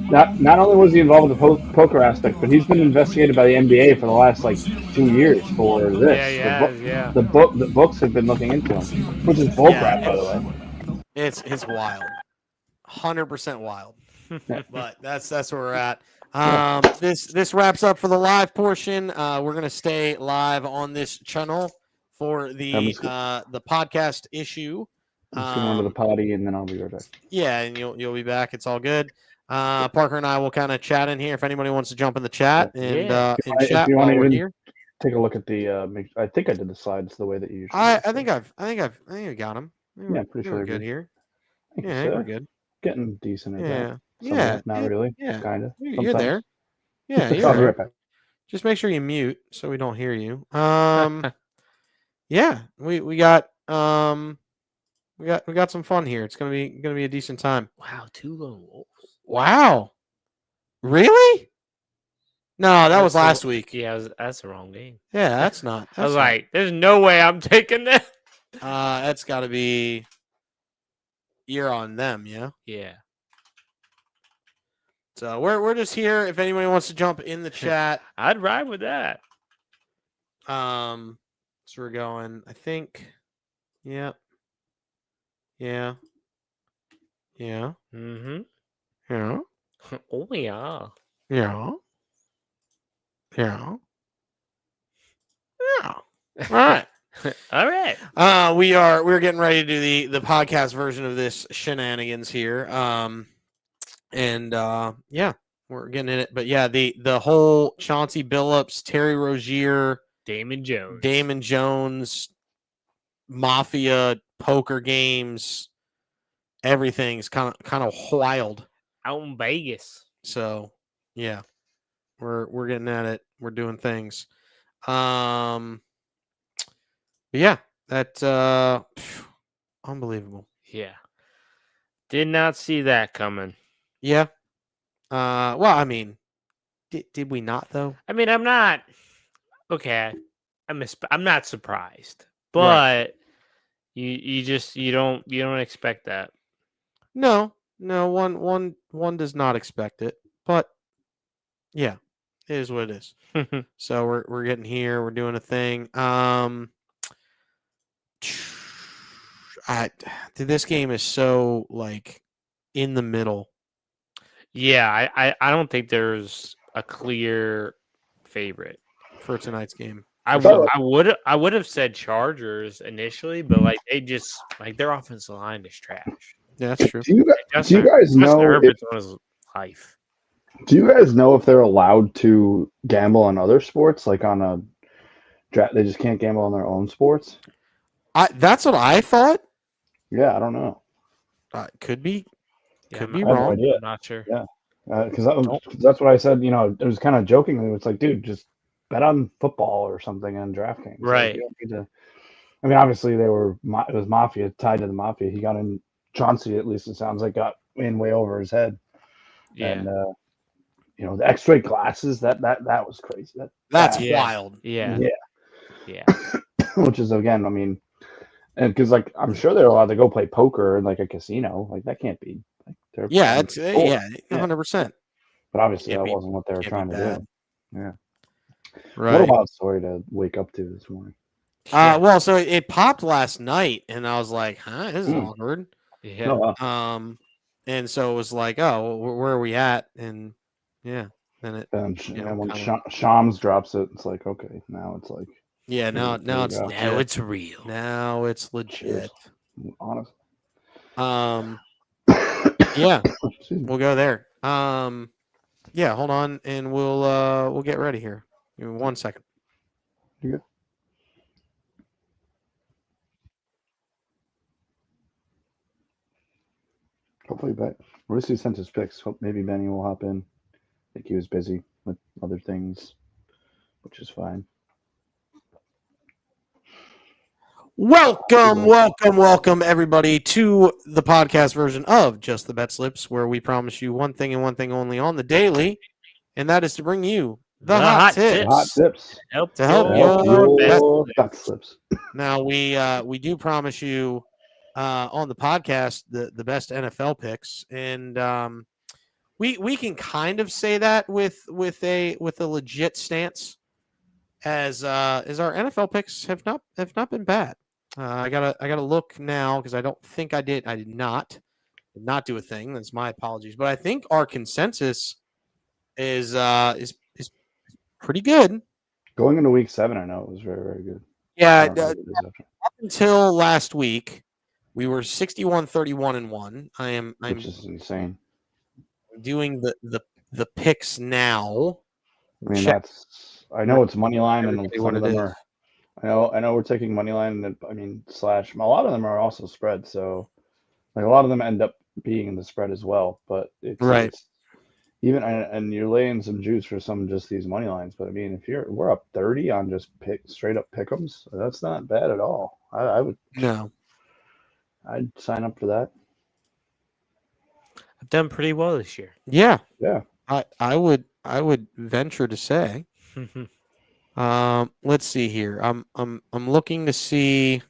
but not only was he involved with the poker aspect, but he's been investigated by the NBA for the last 2 years for this. Yeah. The books have been looking into him, which is bullcrap, by the way. It's wild. 100% wild. But that's where we're at. This wraps up for the live portion. We're gonna stay live on this channel for the podcast issue. I'm just going to the potty and then I'll be right back. Yeah, and you'll be back. It's all good. Parker and I will kind of chat in here if anybody wants to jump in the chat and If chat you while want to we're even here. take a look at the. I think I did the slides the way that you usually. I do, so. think I got them. Yeah, pretty sure we're I good did. here. Thank you, Yeah, I think sir. we're good. Getting decent at Yeah, that. Some yeah, of it, not really. yeah. Kind of. You're there. Yeah, I'll you're be there. right back. Just make sure you mute so we don't hear you. Yeah, we got some fun here. It's gonna be a decent time. Wow, 2 lone wolves. Wow, really? No, that was last week. Yeah, that's the wrong game. Yeah, that's not. I was like, there's no way I'm taking that. That's got to be. You're on them, yeah. Yeah. So we're just here. If anybody wants to jump in the chat, I'd ride with that. so we're going. I think. Yep. Yeah. Mm-hmm. Yeah. Oh, yeah. Yeah. Yeah. Yeah. All right. All right. We're getting ready to do the podcast version of this shenanigans here. Yeah, we're getting in it. But yeah, the whole Chauncey Billups, Terry Rozier, Damon Jones, Mafia poker games, everything's kind of wild. Out in Vegas. So yeah, we're getting at it. We're doing things. But yeah, that's unbelievable. Yeah. Did not see that coming. Yeah. Well, I mean, did we not though? I mean, I'm not okay. I'm not surprised, but Right. you don't expect that. No, one does not expect it, but yeah, it is what it is. So we're getting here. We're doing a thing. This game is so in the middle. Yeah, I don't think there's a clear favorite for tonight's game. I would have said Chargers initially, but they just their offensive line is trash. Yeah, that's true. Do you guys know? Herbert's on his life. Do you guys know if they're allowed to gamble on other sports, like on a draft? They just can't gamble on their own sports. That's what I thought. Yeah, I don't know. Could be. Yeah, Could I'm be not- wrong. I'm not sure. Yeah. Because that's what I said. It was kind of jokingly. It's like, dude, just bet on football or something on DraftKings. Like, Right. you don't need to. I mean, obviously it was Mafia, tied to the Mafia. He got in. Chauncey, at least it sounds like, got in way over his head. Yeah. And the X-ray glasses, that was crazy. That's Yeah. wild. Yeah. Yeah. Which is, again, I mean, and because, like, I'm sure they're allowed to go play poker in, like, a casino. Like, that can't be. Like, they're Yeah, playing it's for sport. 100%. But obviously Can't that be- wasn't what they were can't trying be to bad. do. Yeah. Right. What a wild story to wake up to this morning. Well, so it popped last night, and I was like, "Huh, this is Hmm. awkward." Yeah. Oh, wow. And so it was like, "Oh, where are we at?" And yeah, then it, And when kinda- Shams drops it, it's like, okay, now it's like, yeah, now here we it's go. legit. Now it's real. Now it's Cheers. legit. Honest. Yeah, Excuse me. we'll go there. Yeah, hold on, and we'll get ready here. Give me 1 second. You good? Hopefully, Mauricio sent his picks. Hope maybe Benny will hop in. I think he was busy with other things, which is fine. Welcome, everybody, to the podcast version of Just the Betslips, where we promise you one thing and one thing only on the daily, and that is to bring you the hot tips. Hot tips. Help To help your your bet slips. Now we do promise you on the podcast the best NFL picks, and we can kind of say that with a legit stance, as our NFL picks have not been bad. I gotta look now because I don't think I did not do a thing. That's my apologies, but I think our consensus is pretty good. Going into week 7, I know it was very, very good. Yeah, Up until last week, we were 61-31-1. I'm which is insane. doing the picks now. I mean, Check I know it's money line, and everybody some what of it them is. are. I know we're taking money line, and slash. A lot of them are also spread. So, like, a lot of them end up being in the spread as well. But Right. it's even, and you're laying some juice for some just these money lines. But I mean, we're up 30 on just straight up pick'ems, that's not bad at all. I'd sign up for that. I've done pretty well this year. Yeah. Yeah. I would venture to say. Let's see here. I'm looking to see.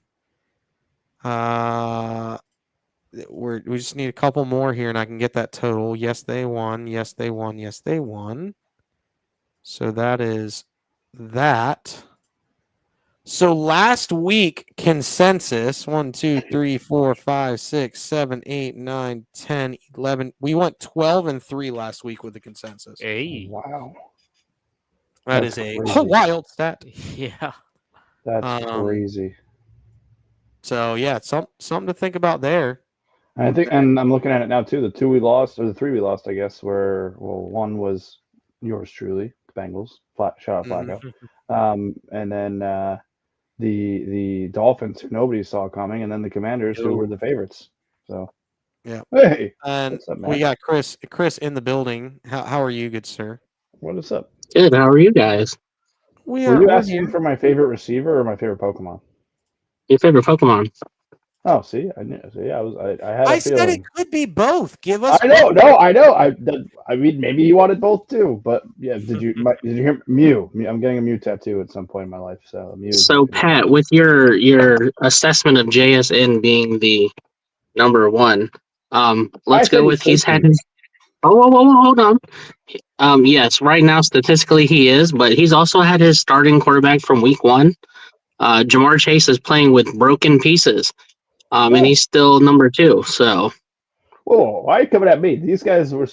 We just need a couple more here, and I can get that total. Yes, they won. Yes, they won. Yes, they won. So that is that. So last week consensus 1, 2, 3, 4, 5, 6, 7, 8, 9, 10, 11. We went 12-3 last week with the consensus. Hey. Wow. That That's is a crazy. wild stat. Yeah. That's crazy. So yeah, something to think about there. And I'm looking at it now too. The 2 we lost, or the 3 we lost, I guess, one was yours truly, the Bengals. Shout out Flacco. And then the Dolphins, who nobody saw coming, and then the Commanders, who were the favorites. So yeah. Hey, And what's up, man? we got Chris in the building. How are you, good sir? What is up? Good. How are you guys? Were you asking for my favorite receiver or my favorite Pokemon? Your favorite Pokemon? Oh, see, I knew. See, I had a I said feeling. it could be both. Give us. I know. No, I know. I mean, maybe you wanted both too, but yeah. Did you hear Mew? I'm getting a Mew tattoo at some point in my life. So Mew. So Pat, with your assessment of JSN being the number one, let's go with he's had his. Oh, hold on. Yes, right now statistically he is, but he's also had his starting quarterback from week 1. Jamar Chase is playing with broken pieces, and he's still number 2. So. Whoa! Why are you coming at me? These guys were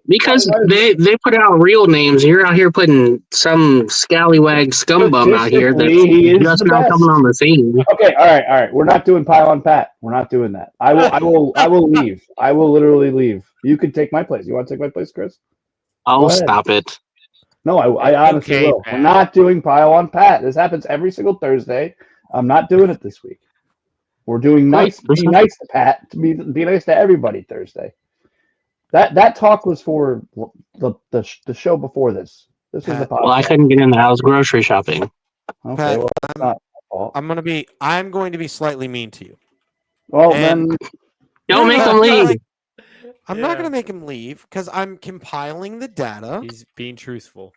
because they put out real names. You're out here putting some scallywag scumbum out here that's just now coming on the scene. Okay, all right. We're not doing pile on Pat. We're not doing that. I will leave. I will literally leave. You can take my place. You want to take my place, Chris? Oh, stop it. No, I honestly will. Pat. We're not doing pile on Pat. This happens every single Thursday. I'm not doing it this week. We're doing nice. Be nice to Pat. Be nice to everybody Thursday. That talk was for the show before this. This is the Pat. podcast. Well, I couldn't get in there. I was grocery shopping. Okay, Pat, well, that's not my fault. I'm going to be slightly mean to you. Well, and- then Don't make him I'm not leave. like- I'm not Yeah. going to make him leave because I'm compiling the data, He's being truthful.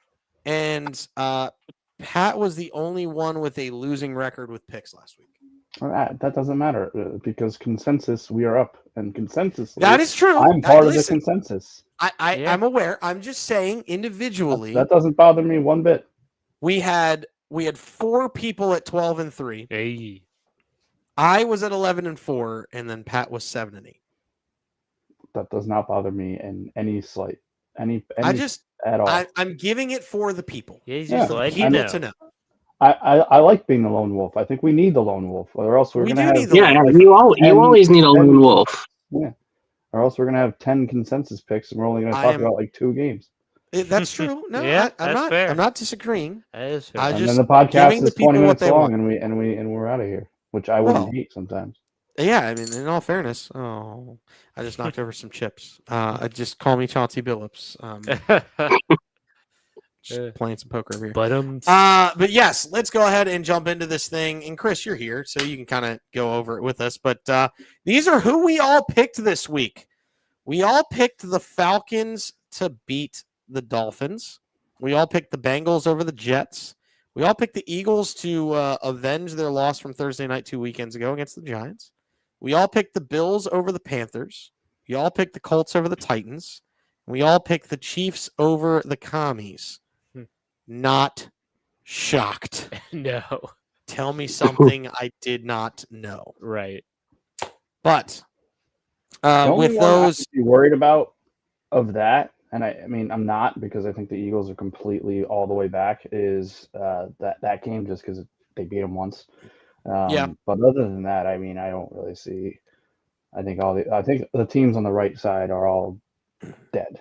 and Pat was the only one with a losing record with picks last week. that doesn't matter because consensus, we are up, and consensus. That is true. I'm part of the Listen, consensus. Yeah. I'm aware. I'm just saying individually. That doesn't bother me one bit. We had 4 people at 12-3. Hey. I was at 11-4, and then Pat was 7-8. That does not bother me in any slight, any I just at all. I'm giving it for the people. Yeah, he's Yeah, just For the letting people you know. to know. I like being the lone wolf. I think we need the lone wolf, or else we're We gonna do have need the Yeah, lone wolf. you And- always need a lone and- wolf. or else we're gonna have 10 consensus picks, and we're only gonna I talk am- about like 2 games, That's true. No, Yeah, I'm that's not. fair. I'm not disagreeing. That is fair. I and just then the podcast giving the is 20 people what minutes they long, want. and we're out of here, which I wouldn't Well, hate sometimes. Yeah, I mean, in all fairness, I just knocked over some chips. I just call me Chauncey Billups. Just playing some poker over here. But yes, let's go ahead and jump into this thing. And Chris, you're here, so you can kind of go over it with us. But these are who we all picked this week. We all picked the Falcons to beat the Dolphins. We all picked the Bengals over the Jets. We all picked the Eagles to avenge their loss from Thursday night 2 weekends ago against the Giants. We all picked the Bills over the Panthers. We all picked the Colts over the Titans. We all picked the Chiefs over the Commies. Not shocked. No. Tell me something I did not know. Right. But The only with one those, I'd be worried about of that, and I mean I'm not, because I think the Eagles are completely all the way back, is that game, just because they beat them once. Yeah. But other than that, I mean, I don't really see. I think the teams on the right side are all dead.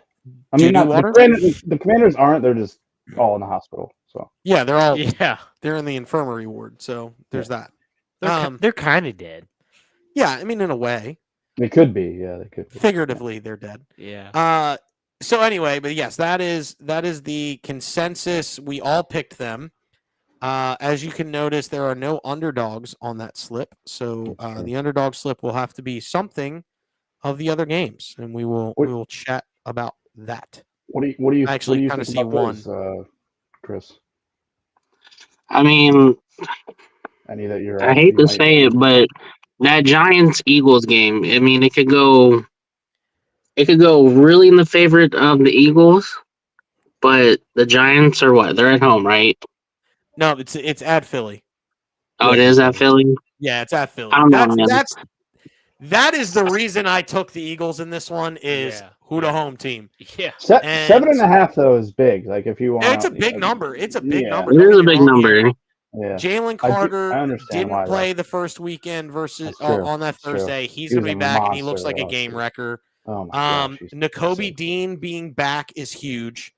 I mean, Doo-doo water? the Commanders aren't. They're just all in the hospital. So yeah, they're all Yeah. they're in the infirmary ward. So there's that. They're kind of dead. Yeah, I mean, in a way, they could be. Yeah, they could be. figuratively, they're dead. Yeah. So anyway, but yes, that is the consensus. We all picked them. As you can notice, there are no underdogs on that slip. So the underdog slip will have to be something of the other games, and we will chat about that. What do you actually kind of see one. Chris? I mean, Any that you're? I hate to say it, but that Giants Eagles game, I mean, it could go really in the favorite of the Eagles, but the Giants are what? They're at home, right? No, it's at Philly. Oh, it is at Philly. Yeah, it's at Philly. I don't know, man. That is the reason I took the Eagles in this one. Is who the home team? Yeah. 7.5 though is big. Like if you want, It's a big number. It's a big number. It Don't is get a me big wrong number. here. Yeah. Jalen I Carter understand why, didn't play the first weekend versus That's true. on that That's true. Thursday. He's He going to was be a back, and he looks monster like a last game year. wrecker. Oh my gosh, he's N'Kobe insane. Dean being back is huge.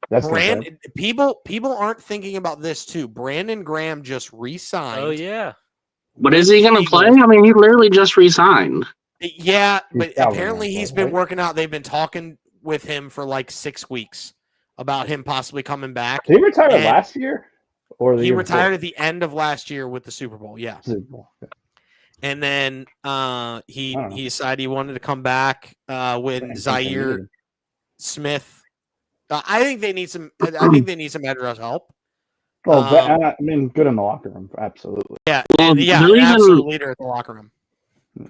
That's Brandon, people aren't thinking about this too. Brandon Graham just re-signed. Oh yeah. But is he going to play? I mean, he literally just resigned. Yeah, He's but probably apparently gonna he's play, been right? working out. They've been talking with him for like 6 weeks about him possibly coming back. Did he retire And last year? Or the he year retired at the end of last year with the Super Bowl. Yeah. before? Super Bowl. Okay. And then he I don't know. decided he wanted to come back when I think they Zaire need Smith. I think they need some. I think they need some edge rush help. Well, Um, I mean, good in the locker room, absolutely. Yeah, Well, and yeah, the an reason- absolute leader at the locker room.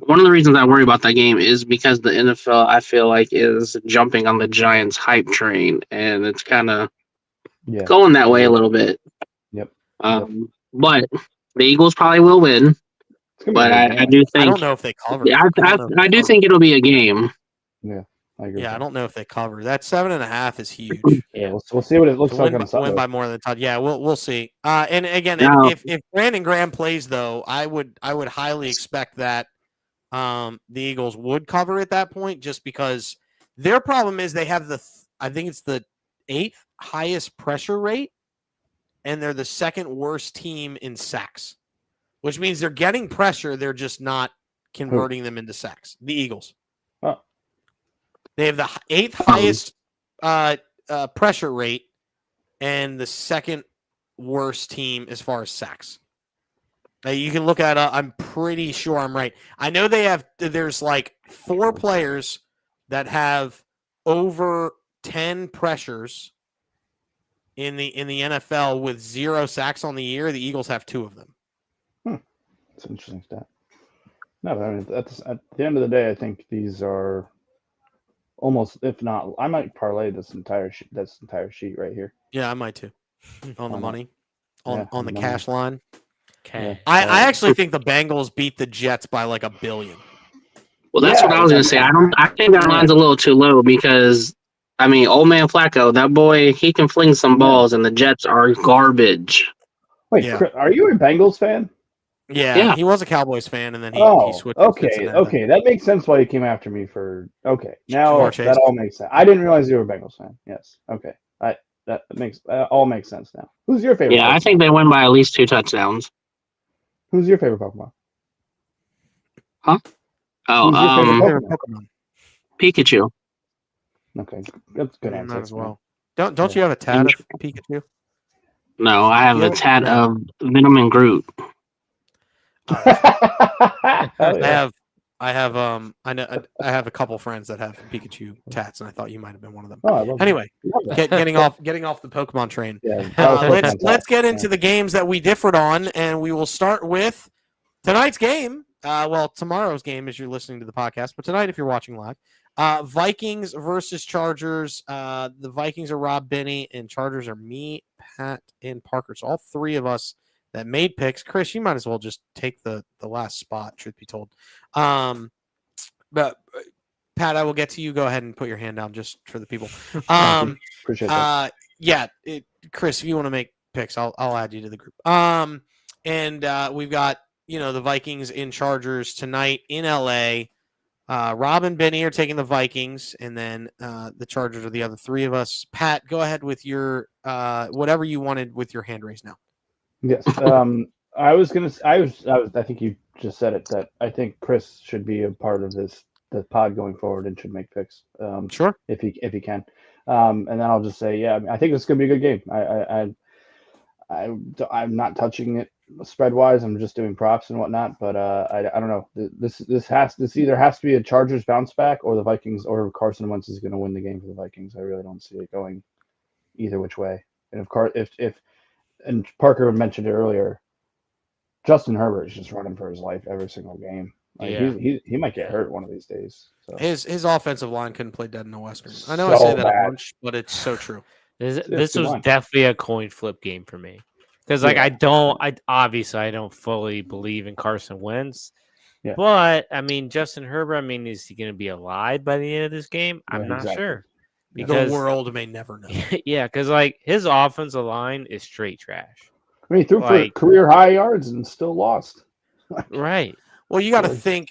One of the reasons I worry about that game is because the NFL, I feel like, is jumping on the Giants hype train, and it's kind of Yeah. going that way a little bit. Yep. But the Eagles probably will win. It's gonna be But a I good game. do I think don't know if they cover. I do think it'll be a game. I agree. Yeah, I don't know if they cover. That 7.5 is huge. Yeah, we'll see what it looks To like win, on by, win Sunday. by more than a touch. Yeah, we'll see. And again, Now- if Brandon Graham plays though, I would highly expect that the Eagles would cover at that point, just because their problem is they have I think it's the 8th highest pressure rate, and they're the second worst team in sacks, which means they're getting pressure, they're just not converting them into sacks. The Eagles. Oh. They have the 8th highest pressure rate, and the second worst team as far as sacks. You can look at. I'm pretty sure I'm right. I know there's like 4 players that have over 10 pressures in the NFL with 0 sacks on the year. The Eagles have 2 of them. It's an interesting stat. No, but I mean, at the end of the day, I think these are almost, if not, I might parlay this entire sheet right here. Yeah, I might too. On the Why not? money, Yeah, on the money. cash line. Okay. I actually think the Bengals beat the Jets by like $1 billion. Well, that's what I was gonna say. I think that line's a little too low because, I mean, old man Flacco, that boy, he can fling some balls, and the Jets are garbage. Wait, Yeah. Chris, are you a Bengals fan? Yeah, he was a Cowboys fan, and then he switched. To Cincinnati. Okay, that makes sense why you came after me for. Okay, now Jamar Chase. that all makes sense. I didn't realize you were a Bengals fan. Yes, okay, that makes all makes sense now. Who's your favorite? Yeah, Pokemon? I think they win by at least 2 touchdowns. Who's your favorite Pokemon? Huh? Who's your favorite Pokemon? Pikachu. Okay, that's a good answer. Might as well. Don't you have a tad of Pikachu? No, I have a tad of Venom and Groot. I have a couple friends that have Pikachu tats, and I thought you might have been one of them. Oh, I love Anyway, that. getting off the Pokemon train. Yeah, Let's get into the games that we differed on, and we will start with tonight's game. Well, tomorrow's game as you're listening to the podcast, but tonight if you're watching live, Vikings versus Chargers. The Vikings are Rob, Benny, and Chargers are me, Pat, and Parker. So all 3 of us that made picks. Chris, you might as well just take the last spot, truth be told. But Pat, I will get to you. Go ahead and put your hand down just for the people. Appreciate that. Yeah, Chris, if you want to make picks, I'll add you to the group. And we've got the Vikings in Chargers tonight in LA. Rob and Benny are taking the Vikings, and then the Chargers are the other 3 of us. Pat, go ahead with your whatever you wanted with your hand raised now. Yes. I think you just said it, that I think Chris should be a part of the pod going forward and should make picks. Sure. If he can. And then I'll just say, yeah, I think this is going to be a good game. I'm not touching it spread wise. I'm just doing props and whatnot, but I don't know. This either has to be a Chargers bounce back, or the Vikings, or Carson Wentz is going to win the game for the Vikings. I really don't see it going either which way. And of course, if and Parker mentioned it earlier, Justin Herbert is just running for his life every single game. He might get hurt one of these days. So. His offensive line couldn't play dead in the Western. I know I say that a bunch, but it's so true. This was definitely a coin flip game for me because, I don't fully believe in Carson Wentz, but I mean Justin Herbert. I mean, is he going to be alive by the end of this game? I'm not sure. Because the world may never know. Yeah, because his offensive line is straight trash. I mean, he threw for career high yards and still lost. Right. Well, you got to think.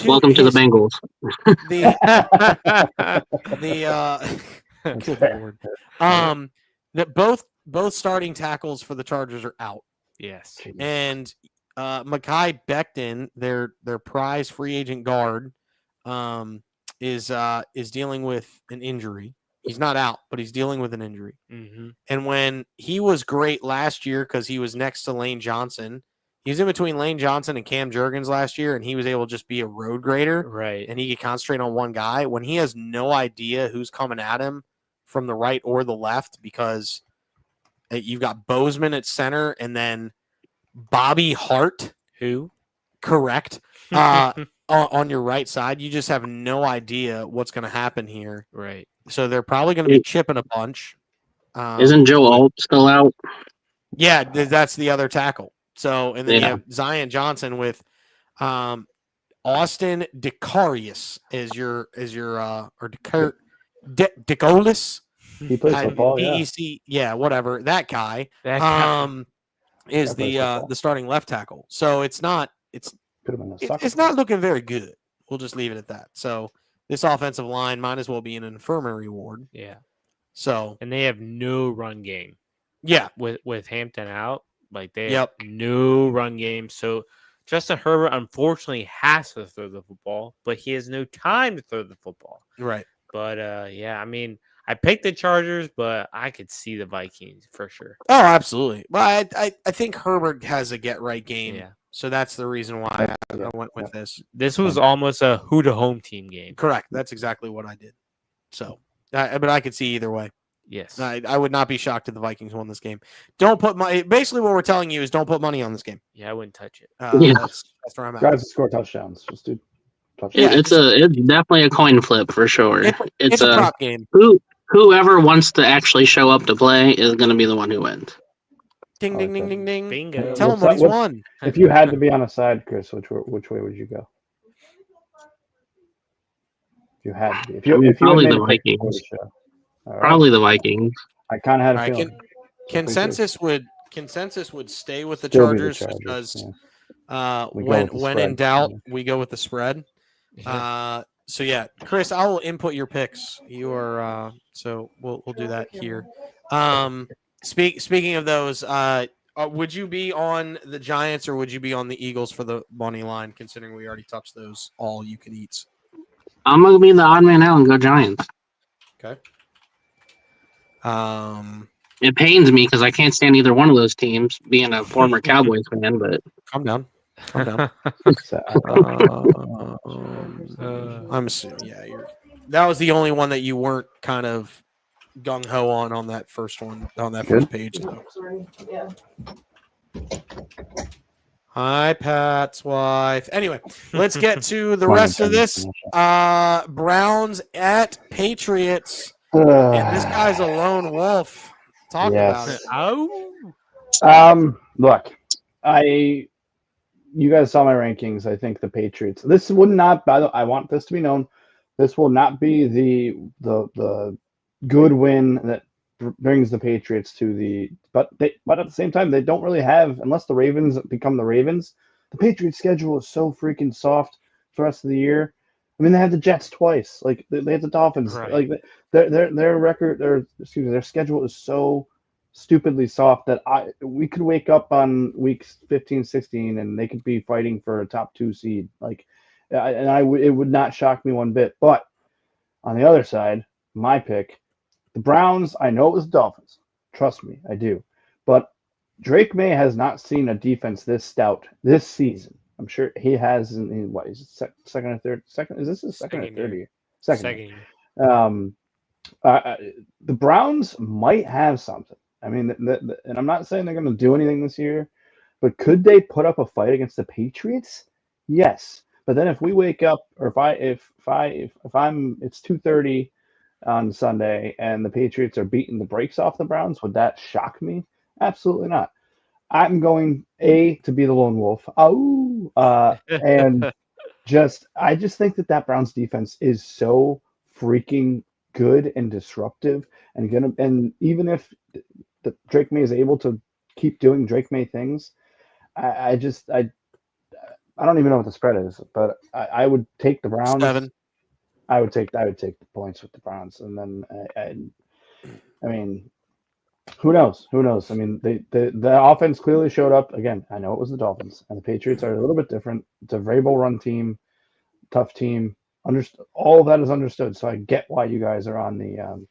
Welcome to the Bengals. Good Lord. That both starting tackles for the Chargers are out. Yes. And Mekhi Becton, their prize free agent guard, is dealing with an injury. He's not out, but he's dealing with an injury. Mm-hmm. And when he was great last year because he was next to Lane Johnson, he was in between Lane Johnson and Cam Jurgens last year, and he was able to just be a road grader. Right. And he could concentrate on one guy. When he has no idea who's coming at him from the right or the left, because you've got Bozeman at center and then Bobby Hart, who? Correct. On your right side, you just have no idea what's going to happen here. Right. So they're probably going to be chipping a bunch. Isn't Joe Alt still out? Yeah, that's the other tackle. So, and then you have Zion Johnson with Austin Decarius as your or Decolis. He plays football. DEC, whatever. That guy. Is the starting left tackle. So it's not looking very good. We'll just leave it at that. So this offensive line might as well be an infirmary ward. Yeah. So and they have no run game. Yeah. With Hampton out, they have no run game. So Justin Herbert unfortunately has to throw the football, but he has no time to throw the football. Right. But I mean, I picked the Chargers, but I could see the Vikings for sure. Oh, absolutely. Well, I think Herbert has a get right game. Yeah. So that's the reason why I went with this. This was almost a who to home team game. Correct. That's exactly what I did. So, but I could see either way. Yes. I would not be shocked if the Vikings won this game. Don't put money. Basically, what we're telling you is don't put money on this game. Yeah, I wouldn't touch it. Yeah. That's where I'm at. Guys, score touchdowns. Just do touchdowns. Yeah, it's definitely a coin flip for sure. It's a prop game. Whoever wants to actually show up to play is going to be the one who wins. Ding, ding, ding, Okay. ding, ding. Bingo. Tell him what he's won. If you had to be on a side, Chris, which way would you go? If you had to be. If you had Probably made the a pick Vikings. before the show. All right. Probably the Vikings. I kind of had a All right, feeling. consensus would stay with the Still be the Chargers, Chargers, because We go with the when in spread. doubt, we go with the spread. So yeah, Chris, I will input your picks. You are so we'll do that here. Speaking of those, would you be on the Giants or would you be on the Eagles for the money line? Considering we already touched those all you can eats. I'm going to be the odd man out and go Giants. Okay. It pains me because I can't stand either one of those teams, being a former Cowboys fan, but Calm down. Calm down. So, I'm assuming, yeah, that was the only one that you weren't kind of gung ho on that first one, on that first page. So. Hi, Pat's wife. Anyway, let's get to the rest of this. Browns at Patriots, and this guy's a lone wolf. Talk about it. Oh. Look, you guys saw my rankings. I think the Patriots. This would not. By the I want this to be known. This will not be the good win that brings the Patriots to the. But at the same time, they don't really have, unless the Ravens become the Ravens. The Patriots' schedule is so freaking soft for the rest of the year. I mean, they had the Jets twice. Like they had the Dolphins. Right. Like their record. Their schedule is so stupidly soft that we could wake up on weeks 15, 16, and they could be fighting for a top 2 seed. Like, it would not shock me one bit. But on the other side, my pick, the Browns. I know it was the Dolphins. Trust me, I do. But Drake May has not seen a defense this stout this season. I'm sure he has in what is it, second or third? Second? Is this his second or third year? Second. Year. The Browns might have something. I mean, and I'm not saying they're going to do anything this year, but could they put up a fight against the Patriots? Yes. But then if we wake up, or if it's 2:30 on Sunday and the Patriots are beating the brakes off the Browns, would that shock me? Absolutely not. I'm going to be the lone wolf. And I just think that Browns defense is so freaking good and disruptive, and even if the Drake May is able to keep doing Drake May things, I don't even know what the spread is, but I would take the Browns. 7. I would take the points with the Browns, and then I mean, who knows? I mean, the offense clearly showed up again. I know it was the Dolphins, and the Patriots are a little bit different. It's a variable run team, tough team. All of that is understood. So I get why you guys are on the.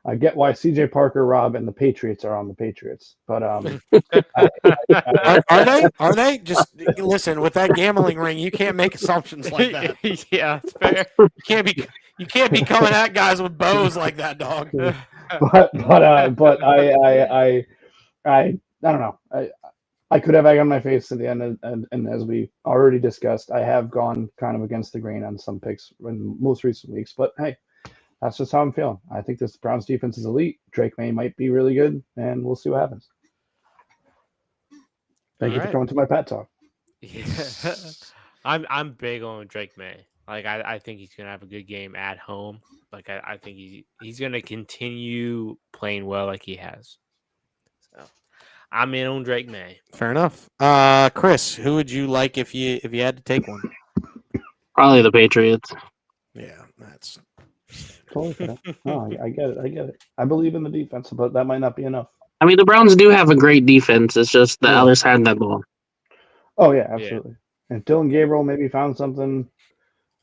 I get why CJ Parker, Rob, and the Patriots are on the Patriots. But Are they? Just listen. With that gambling ring, you can't make assumptions like that. Yeah, it's fair. You can't be coming at guys with bows like that, dog. but I don't know. I could have egg on my face at the end, and as we already discussed, I have gone kind of against the grain on some picks in most recent weeks. But hey, that's just how I'm feeling. I think this Browns defense is elite. Drake May might be really good, and we'll see what happens. Thank you for coming to my Pat Talk. Yeah. I'm big on Drake May. Like I think he's gonna have a good game at home. Like I think he's gonna continue playing well like he has. So I'm in on Drake May. Fair enough. Chris, who would you like if you had to take one? Probably the Patriots. Yeah, that's Totally fair. No, I get it. I believe in the defense, but that might not be enough. I mean, the Browns do have a great defense. It's just the other side of that ball. Oh yeah, absolutely. And Dylan Gabriel maybe found something.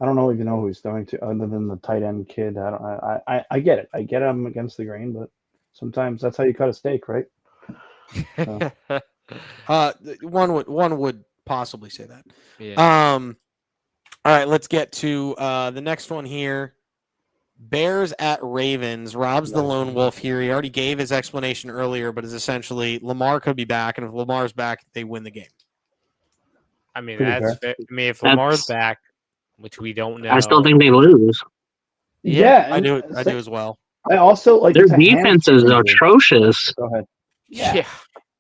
I don't even know who he's throwing to other than the tight end kid. I get it. I get I'm against the grain, but sometimes that's how you cut a steak, right? So. One would possibly say that. Yeah. All right, let's get to the next one here. Bears at Ravens. Rob's the lone wolf here. He already gave his explanation earlier, but is essentially Lamar could be back, and if Lamar's back, they win the game. I mean, Pretty that's fair. fair. I mean, if Lamar's back, which we don't know. I still think they lose. Yeah, I do as well. I also like Their it's a defense is hamstring. atrocious. Go ahead. Yeah.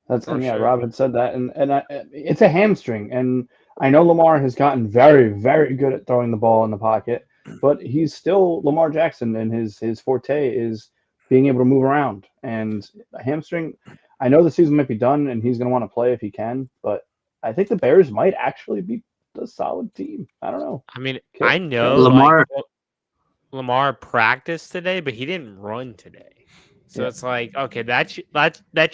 That's For yeah. sure. Rob had said that, and it's a hamstring, and I know Lamar has gotten very, very good at throwing the ball in the pocket, but he's still Lamar Jackson, and his forte is being able to move around. And a hamstring, I know the season might be done, and he's going to want to play if he can, but I think the Bears might actually be a solid team. I don't know. I mean, Okay. I know Lamar practiced today, but he didn't run today. So Yeah. it's like, okay, that's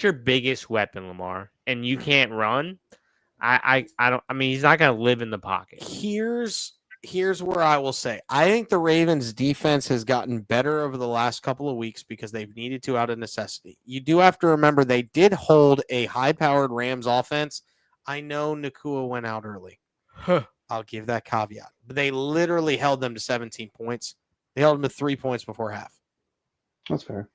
your biggest weapon, Lamar, and you can't run. I don't. I mean, he's not going to live in the pocket. Here's where I will say I think the Ravens defense has gotten better over the last couple of weeks because they've needed to out of necessity. You do have to remember they did hold a high-powered Rams offense. I know Nakua went out early. I'll give that caveat. But they literally held them to 17 points. They held them to 3 points before half. That's fair.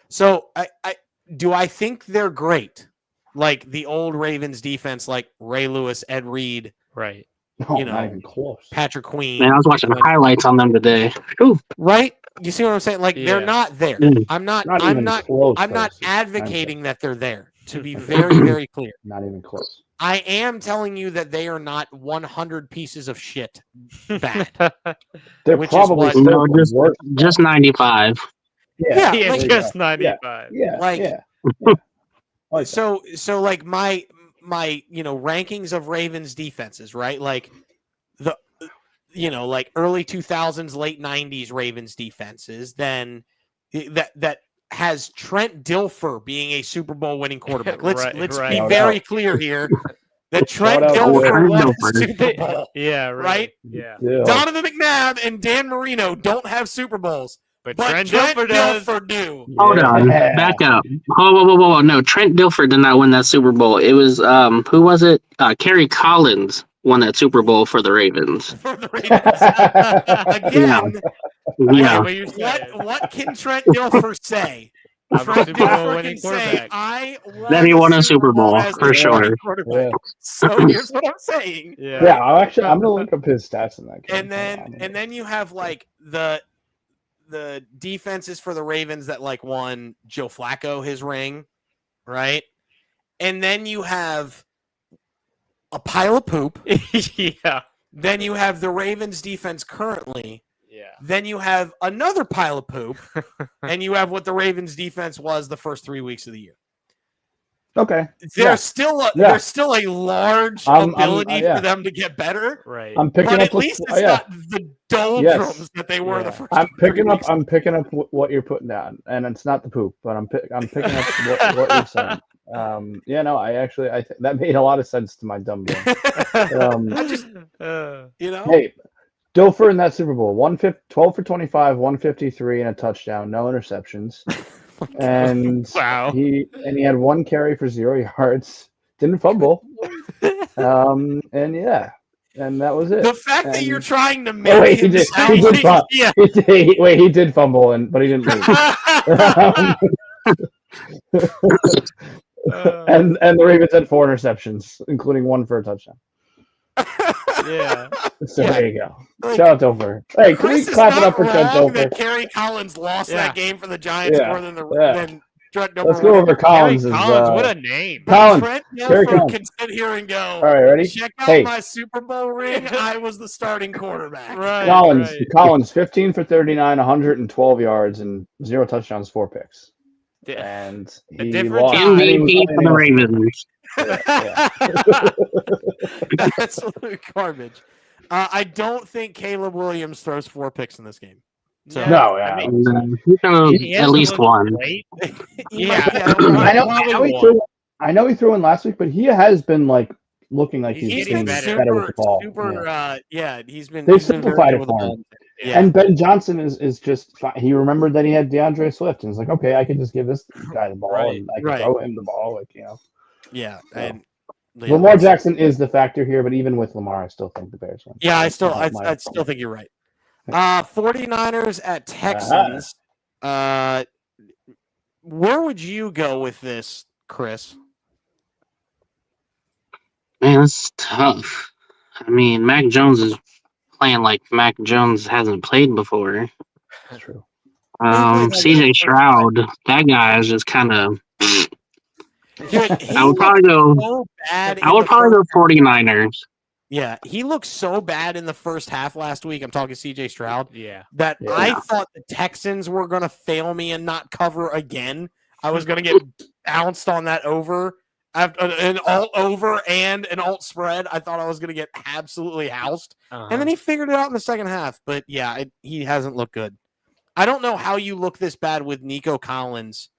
So I think they're great. Like the old Ravens defense, like Ray Lewis, Ed Reed, Right. No, You know, not even close. Patrick Queen. Man, I was watching the highlights on them today. Ooh. Right? You see what I'm saying? Like they're Yeah. not there. Mm. I'm not Close. I'm not Percy. advocating that they're there, to be very, very clear. Not even close. I am telling you that they are not 100 pieces of shit bad. They're Which is probably what- still No, the worst. just 95. Yeah, Yeah, like- just 95. Yeah, Like- yeah. Like So like my rankings of Ravens defenses, right? Like the like early 2000s, late 90s Ravens defenses, then that has Trent Dilfer being a Super Bowl winning quarterback. Let's Right. be Shout very out. clear here that Trent Shout out Dilfer Dilfer. won a Super Bowl. Yeah. Right? Yeah. yeah. Donovan McNabb and Dan Marino don't have Super Bowls, But but Trent Trent Dilfer does. Dilfer do. Hold on. Yeah. Back up. Whoa. No, Trent Dilfer did not win that Super Bowl. It was, who was it? Kerry Collins won that Super Bowl for the Ravens. For the Ravens. Again, Yeah. What you're saying. what can Trent Dilfer say? I'm a Trent Super Bowl Dilfer winning can say, quarterback. I Then he won a Super Bowl, as for the sure. starting quarterback. Yeah. So here's what I'm saying. Yeah. Yeah, I'm gonna look up his stats in that game. And then you have like the defenses for the Ravens that like won Joe Flacco his ring, right? And then you have a pile of poop. Yeah. Then you have the Ravens defense currently. Yeah. Then you have another pile of poop, and you have what the Ravens defense was the first 3 weeks of the year. Okay. There's still a large ability yeah. for them to get better, Right. I'm picking but up at least it's not the doldrums that they were the first. I'm 3 picking up. weeks. I'm picking up what you're putting down, and it's not the poop, but I'm picking up what you're saying. Yeah, no, I think that made a lot of sense to my dumb brain. I just, Hey, Dilfer in that Super Bowl, 12 for 25, 153 and a touchdown, no interceptions, and Wow. he had one carry for 0 yards, didn't fumble, and yeah, and that was it. the fact that And- you're trying to Oh, make wait, he him did. sound He did like fumble. Yeah. He did fumble, but he didn't lose. And the Ravens had 4 interceptions, including 1 for a touchdown. Yeah. So Yeah. there you go. Like, Shout out Dilfer. Hey, can we Chris is clap it not up for Trent wrong Dilfer? that Kerry Collins lost Yeah. that game for the Giants Yeah. more than Yeah. than Trent Dilfer. Let's go winning. over Collins. Kerry Collins, what a name. But Collins. Trent Kerry Dilfer Collins. can sit here and go, All right, ready? check out Hey. my Super Bowl ring. I was the starting quarterback. Right. Collins, 15 for 39, 112 yards, and 0 touchdowns, 4 picks. Yeah. And A he different lost. time. MVP for the Ravens. Absolute garbage. I don't think Caleb Williams throws 4 picks in this game. So No, yeah. I mean, He's gonna he has at to least look one. great. he Yeah. might be- I know he threw in last week, but he has been like looking like He's he's getting being better. better with the ball. He's been. They've he's been very simplified good it with the for him. ball. Yeah. And Ben Johnson is just fine. He remembered that he had DeAndre Swift and he's like, okay, I can just give this guy the ball Right, and I can right. throw him the ball, Yeah, So, and Lamar Jackson is the factor here, but even with Lamar, I still think the Bears win. Yeah, I That's still my think you're right. 49ers at Texans. Where would you go with this, Chris? Man, it's tough. I mean, Mac Jones is playing like Mac Jones hasn't played before. That's true. CJ Stroud, that guy is just kind of. Dude, I would probably go. So bad I would probably go 49ers. Yeah, he looked so bad in the first half last week. I'm talking CJ Stroud. Yeah. That Yeah. I thought the Texans were going to fail me and not cover again. I was going to get bounced on that over, after an alt over and an alt spread. I thought I was going to get absolutely housed. And then he figured it out in the second half. But yeah, he hasn't looked good. I don't know how you look this bad with Nico Collins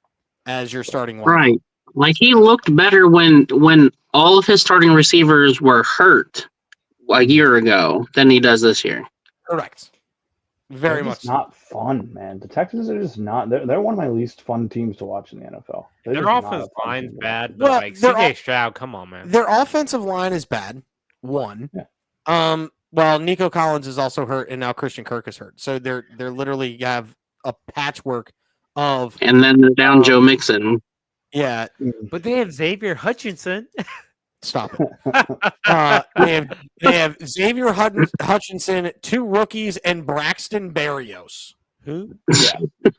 as your starting line. Right. Like he looked better when all of his starting receivers were hurt a year ago than he does this year. Correct. Very They're much. just not fun, man. The Texans are just not. They're one of my least fun teams to watch in the NFL. They're Their just not offensive a fun line's team to watch. bad, but Well, like they're CJ all- Stroud, come on, man. Their offensive line is bad. One. Yeah. Well, Nico Collins is also hurt, and now Christian Kirk is hurt. So they're literally have a patchwork of. And then they're down Joe Mixon. Yeah, But they have Xavier Hutchinson. stop it. They have Xavier Hutchinson, 2 rookies, and Braxton Berrios. Who? Yeah.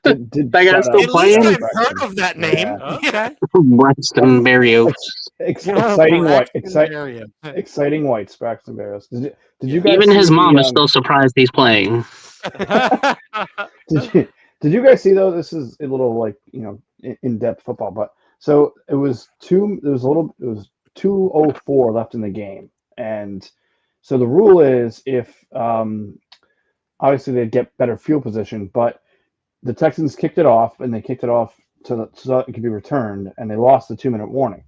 That guy's Shout still out At playing? least to I've heard of that name. Yeah. Okay. Braxton Berrios. Exciting white, Braxton Berrios. exciting whites, Braxton Barrios. Did you guys Even see his mom is the, still surprised he's playing. Did you guys see though? This is a little like in depth football, but so it was 2:04 left in the game, and so the rule is if obviously they'd get better field position, but the Texans kicked it off and they kicked it off so that it could be returned, and they lost the 2-minute warning.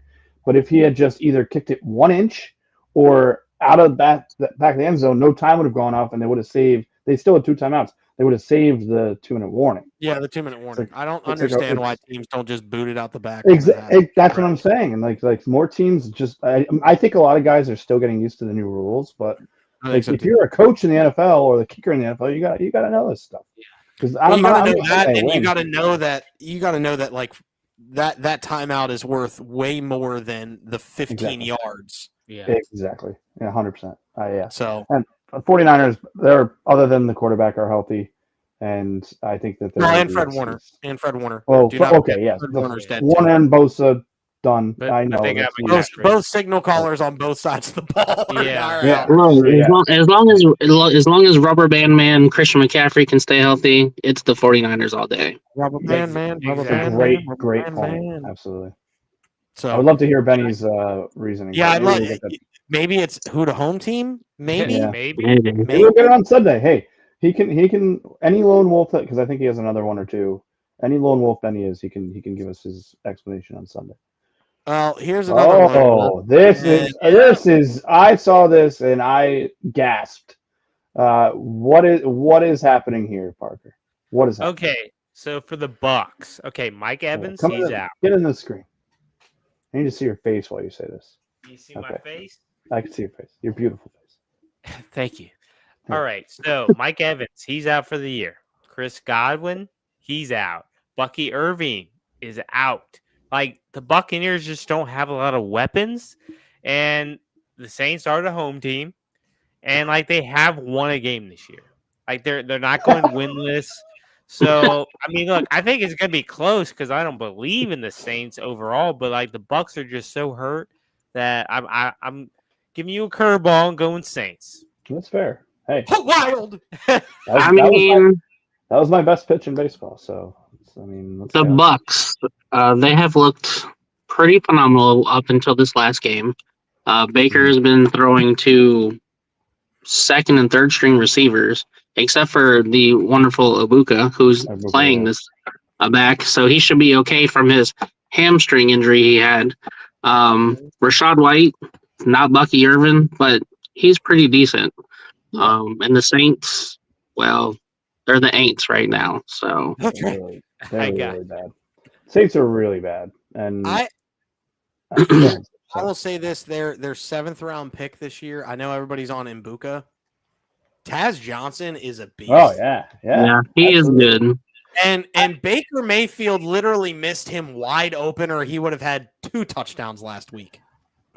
But if he had just either kicked it 1 inch or out of back of the end zone, no time would have gone off, and they would have saved. They still had 2 timeouts. They would have saved the 2-minute warning. Yeah, the 2-minute warning. I don't it's like understand why teams don't just boot it out the back. That's what I'm saying. And like more teams just. I think a lot of guys are still getting used to the new rules, but like, if you're a coach in the NFL or the kicker in the NFL, you got to know this stuff. Because you got to know that, and you got to know that like that timeout is worth way more than the 15 yards. Yeah. Exactly. Yeah, 100%. Yeah. So and 49ers, they're other than the quarterback are healthy, and I think that they're and Fred Warner. Oh, Do not okay, yes. Fred Warner's dead Warner too. and Bosa done. But I know. they got that's- Both signal callers on both sides of the ball. Yeah. Look, as long as Rubber Band Man Christian McCaffrey can stay healthy, it's the 49ers all day. Rubber band man. Rubber Exactly. band great, man, great rubber point. band man. Absolutely. So I would love to hear Benny's reasoning. yeah, I'd Maybe love. we'll get Maybe it's who to home team. Maybe. Yeah. Maybe. Maybe we'll get it on Sunday. Hey, he can any lone wolf because I think he has another one or two. Any lone wolf Benny is, he can give us his explanation on Sunday. Well, here's another one. Oh, this is. I saw this and I gasped. What is happening here, Parker? What is happening? Okay, so for the Bucks, Mike Evans, Come he's in, out. Get in the screen. I need to see your face while you say this. You see my Okay. face? I can see your face. Your beautiful face. Thank you. Yeah. All right, so Mike Evans, he's out for the year. Chris Godwin, he's out. Bucky Irving is out. Like the Buccaneers just don't have a lot of weapons, and the Saints are the home team, and like they have won a game this year. Like they're not going winless. So I mean, look, I think it's gonna be close because I don't believe in the Saints overall, but like the Bucks are just so hurt that I'm giving you a curveball and going Saints. That's fair. Hey, Wild. that was my best pitch in baseball. So let's The go. Bucks, they have looked pretty phenomenal up until this last game. Baker has been throwing to second and third string receivers, except for the wonderful Ibuka, who's Ibuka, playing yeah. this back, so he should be okay from his hamstring injury he had. Rashad White, not Bucky Irvin, but he's pretty decent. And the Saints, well, they're the Aints right now. So They're really, I they're got really bad. Saints are really bad. And I go ahead. I will say this: their 7th round pick this year. I know everybody's on Mbuka. Taz Johnson is a beast. Oh yeah, yeah, he absolutely. is good. And Baker Mayfield literally missed him wide open, or he would have had 2 touchdowns last week.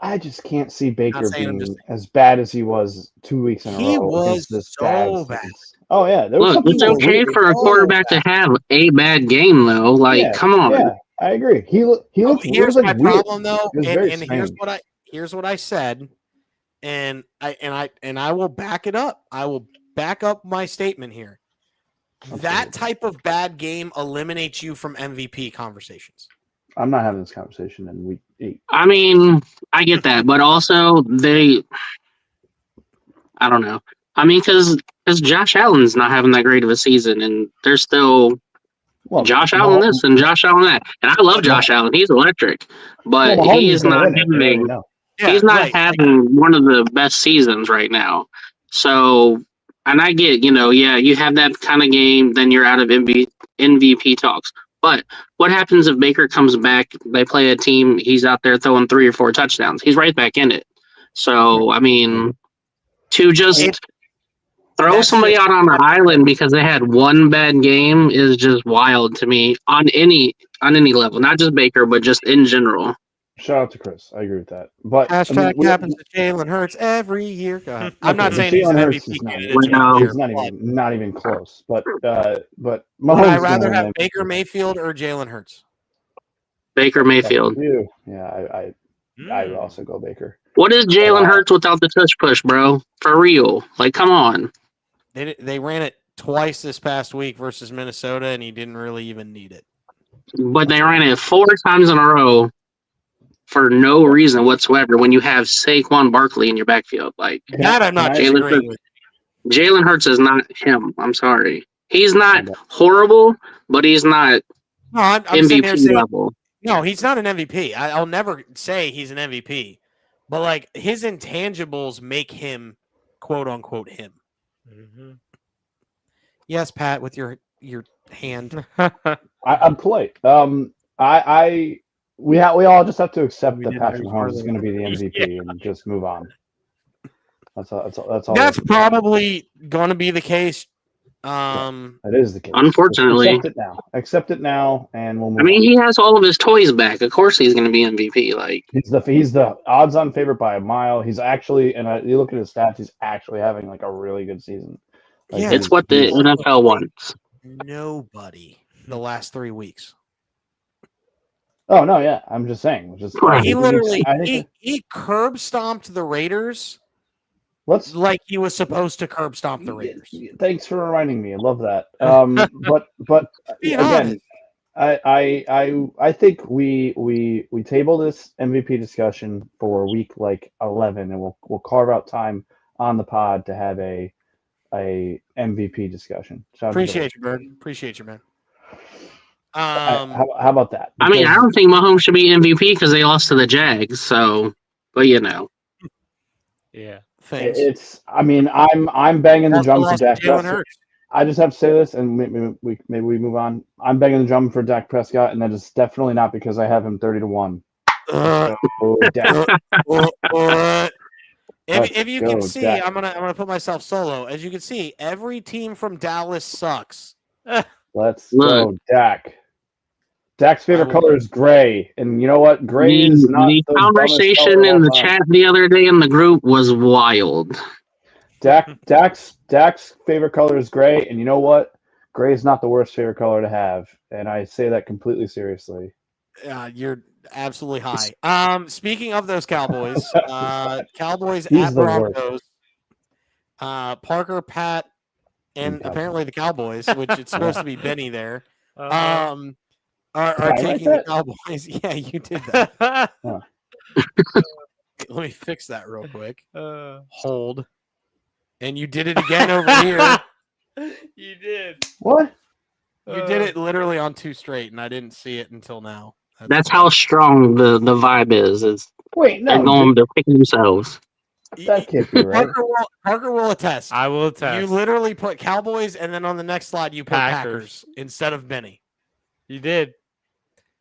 I just can't see Baker saying I'm being just- as bad as he was 2 weeks in a He row was against this so bad. bad. Saints. Oh yeah, there was Look, some it's people. okay for a quarterback to have a bad game, though. Like, Yeah, come on. yeah, I agree. He looked. Here's like my weird. problem, though, It was and very here's strange. what I said, and I will back it up. I will back up my statement here. That type of bad game eliminates you from MVP conversations. I'm not having this conversation in week 8. I mean, I get that, but also I don't know. I mean, because Josh Allen's not having that great of a season, and there's still Well, Josh Allen this and Josh Allen that. And I love Josh Allen; he's electric, but Mahomes he is is going to not win it. We already having know. he's not having one of the best seasons right now. So, and I get, yeah, you have that kind of game, then you're out of MVP talks. But what happens if Baker comes back? They play a team. He's out there throwing 3 or 4 touchdowns. He's right back in it. So, I mean, to just throw somebody out on an island because they had one bad game is just wild to me on any level, not just Baker, but just in general. Shout out to Chris. I agree with that. But Hashtag happens to Jalen Hurts every year. Go ahead. I'm not saying he's an Jalen Hurts MVP is not. candidate. To be clear, He's not even close. But Mahomes would I rather gonna have win Baker Mayfield or Jalen Hurts? Baker Mayfield. Yeah, I would also go Baker. What is Jalen Hurts without the touch push, bro? For real. Like, come on. They ran it twice this past week versus Minnesota, and he didn't really even need it. But they ran it 4 times in a row for no reason whatsoever when you have Saquon Barkley in your backfield. Like, that I'm not disagreeing with. Jalen Hurts is not him. I'm sorry. He's not horrible, but he's not I'm MVP level. No, he's not an MVP. I'll never say he's an MVP. But, like, his intangibles make him, quote, unquote, him. Mm-hmm. Yes, Pat, with your hand. I'm polite. We all just have to accept that Patrick Mahomes is going to be the MVP and just move on. That's all. That's probably going to be the case. That is the case. Unfortunately, accept it now, and we'll move. I mean, he has all of his toys back. Of course, he's going to be MVP. Like, he's the odds-on favorite by a mile. He's actually, and you look at his stats, he's actually having like a really good season. Like, yeah, it's what the NFL wants. Nobody the last 3 weeks. Oh no, yeah, I'm just saying. He literally he curb stomped the Raiders. Like he was supposed to curb stomp the Raiders. Thanks for reminding me. I love that. But again, I think we table this MVP discussion for week like 11, and we'll carve out time on the pod to have a MVP discussion. Appreciate you, Bird. Appreciate you, man. How about that? I mean, I don't think Mahomes should be MVP because they lost to the Jags. So, but yeah. It's. I mean, I'm banging the drum for Dak Prescott. I just have to say this, and maybe we move on. I'm banging the drum for Dak Prescott, and that is definitely not because I have him 30-1. If you can see, Dak. I'm gonna put myself solo. As you can see, every team from Dallas sucks. Let's go, Dak. Dak's favorite color is gray, and you know what? Gray is not the conversation in the chat the other day in the group was wild. Dak's favorite color is gray, and you know what? Gray is not the worst favorite color to have, and I say that completely seriously. You're absolutely high. Speaking of those Cowboys, Cowboys at Broncos, Parker, Pat, and apparently the Cowboys, which it's supposed to be Benny there. Are taking the Cowboys. Yeah, you did that. Let me fix that real quick. Hold. And you did it again over here. You did. What? You did it literally on 2 straight, and I didn't see it until now. That's how strong the vibe is. Wait, They're no, going to pick themselves. that can't be right. Parker will attest. I will You attest. literally put Cowboys, and then on the next slide you put Packers. Packers instead of Benny. You did.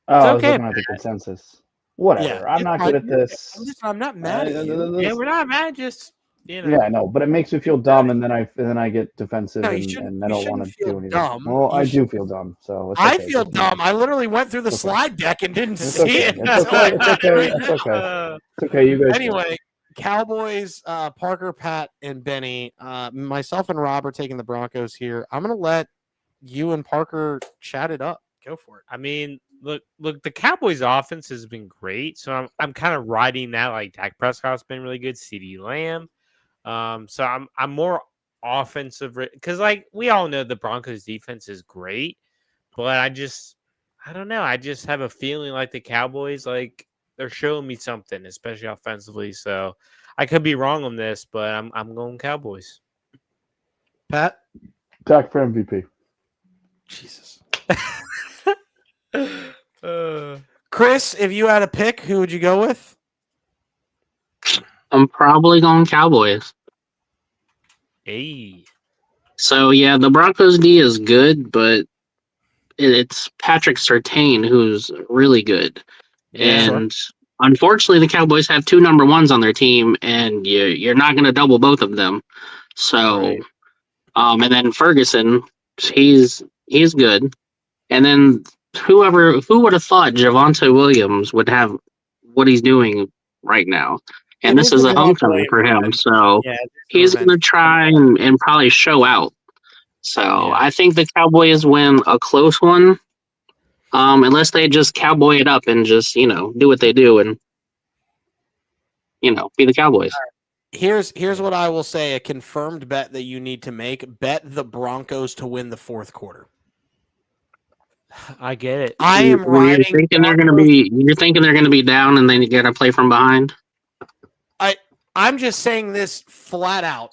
Oh, I was okay, looking at the consensus. Whatever. Yeah, I'm not good at this. I'm not mad at you. Yeah, we're not mad. Just Yeah, I know, but it makes me feel dumb, and then I get defensive, No, you and shouldn't. I You don't want shouldn't to feel do anything. dumb. Well, You I should- do feel dumb, so it's I okay. feel Just move dumb. on. I literally went through the It's okay. slide deck and didn't It's see okay. it. It's okay. It's okay. It's okay. It's okay. You guys. Anyway, Cowboys, Parker, Pat, and Benny. Myself and Rob are taking the Broncos here. I'm gonna let you and Parker chat it up. Go for it. I mean, look, the Cowboys' offense has been great, so I'm kind of riding that. Like Dak Prescott's been really good, CeeDee Lamb. So I'm more offensive because like we all know the Broncos' defense is great, but I don't know. I just have a feeling like the Cowboys like they're showing me something, especially offensively. So I could be wrong on this, but I'm going Cowboys. Pat, Dak for MVP. Jesus. Chris, if you had a pick, who would you go with? I'm probably going Cowboys. Hey. So yeah, the Broncos D is good, but it's Patrick Surtain who's really good. Yeah. And unfortunately, the Cowboys have two number ones on their team, and you're not going to double both of them. So, Right. And then Ferguson, he's good. And then who would have thought Javonte Williams would have what he's doing right now? And this is a homecoming for him, so Yeah, he's going to try and probably show out. So Yeah. I think the Cowboys win a close one, unless they just cowboy it up and just do what they do and be the Cowboys. Here's what I will say: a confirmed bet that you need to make: bet the Broncos to win the fourth quarter. I get it. I am You're riding. thinking they're going to be. You're thinking they're going to be down, and then you got to play from behind. I'm just saying this flat out.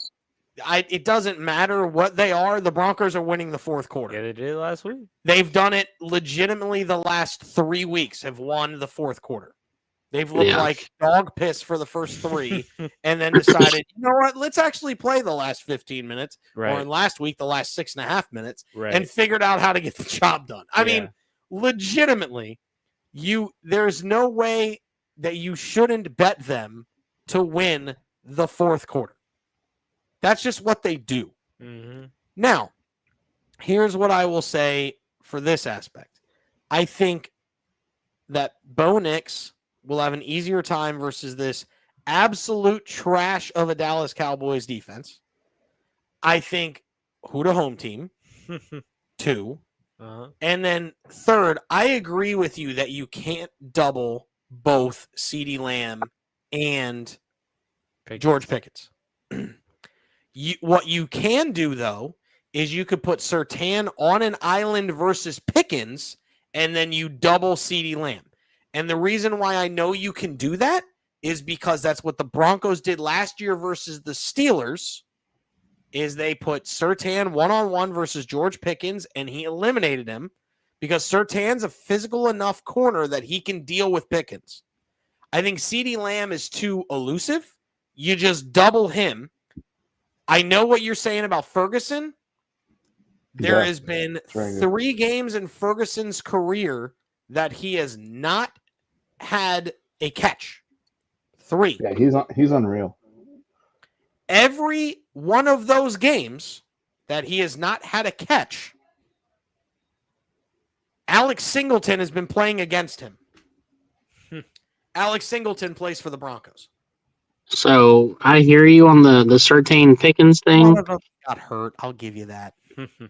It doesn't matter what they are. The Broncos are winning the fourth quarter. Yeah, they did last week. They've done it legitimately the last 3 weeks. Have won the fourth quarter. They've looked like dog piss for the first 3, and then decided, you know what? Let's actually play the last 15 minutes, or in last week the last 6.5 minutes, and figured out how to get the job done. I mean, legitimately, there's no way that you shouldn't bet them to win the fourth quarter. That's just what they do. Mm-hmm. Now, here's what I will say for this aspect. I think that Bo Nix will have an easier time versus this absolute trash of a Dallas Cowboys defense. I think who to home team, 2. And then 3rd, I agree with you that you can't double both CeeDee Lamb and George Pickens. What you can do, though, is you could put Surtain on an island versus Pickens, and then you double CeeDee Lamb. And the reason why I know you can do that is because that's what the Broncos did last year versus the Steelers, is they put Surtain one-on-one versus George Pickens, and he eliminated him because Surtain's a physical enough corner that he can deal with Pickens. I think CeeDee Lamb is too elusive. You just double him. I know what you're saying about Ferguson. There has been 3 games in Ferguson's career that he has not had a catch. 3. Yeah, he's unreal. Every one of those games that he has not had a catch, Alex Singleton has been playing against him. Alex Singleton plays for the Broncos. So I hear you on the Surtain Pickens thing. One of them got hurt. I'll give you that.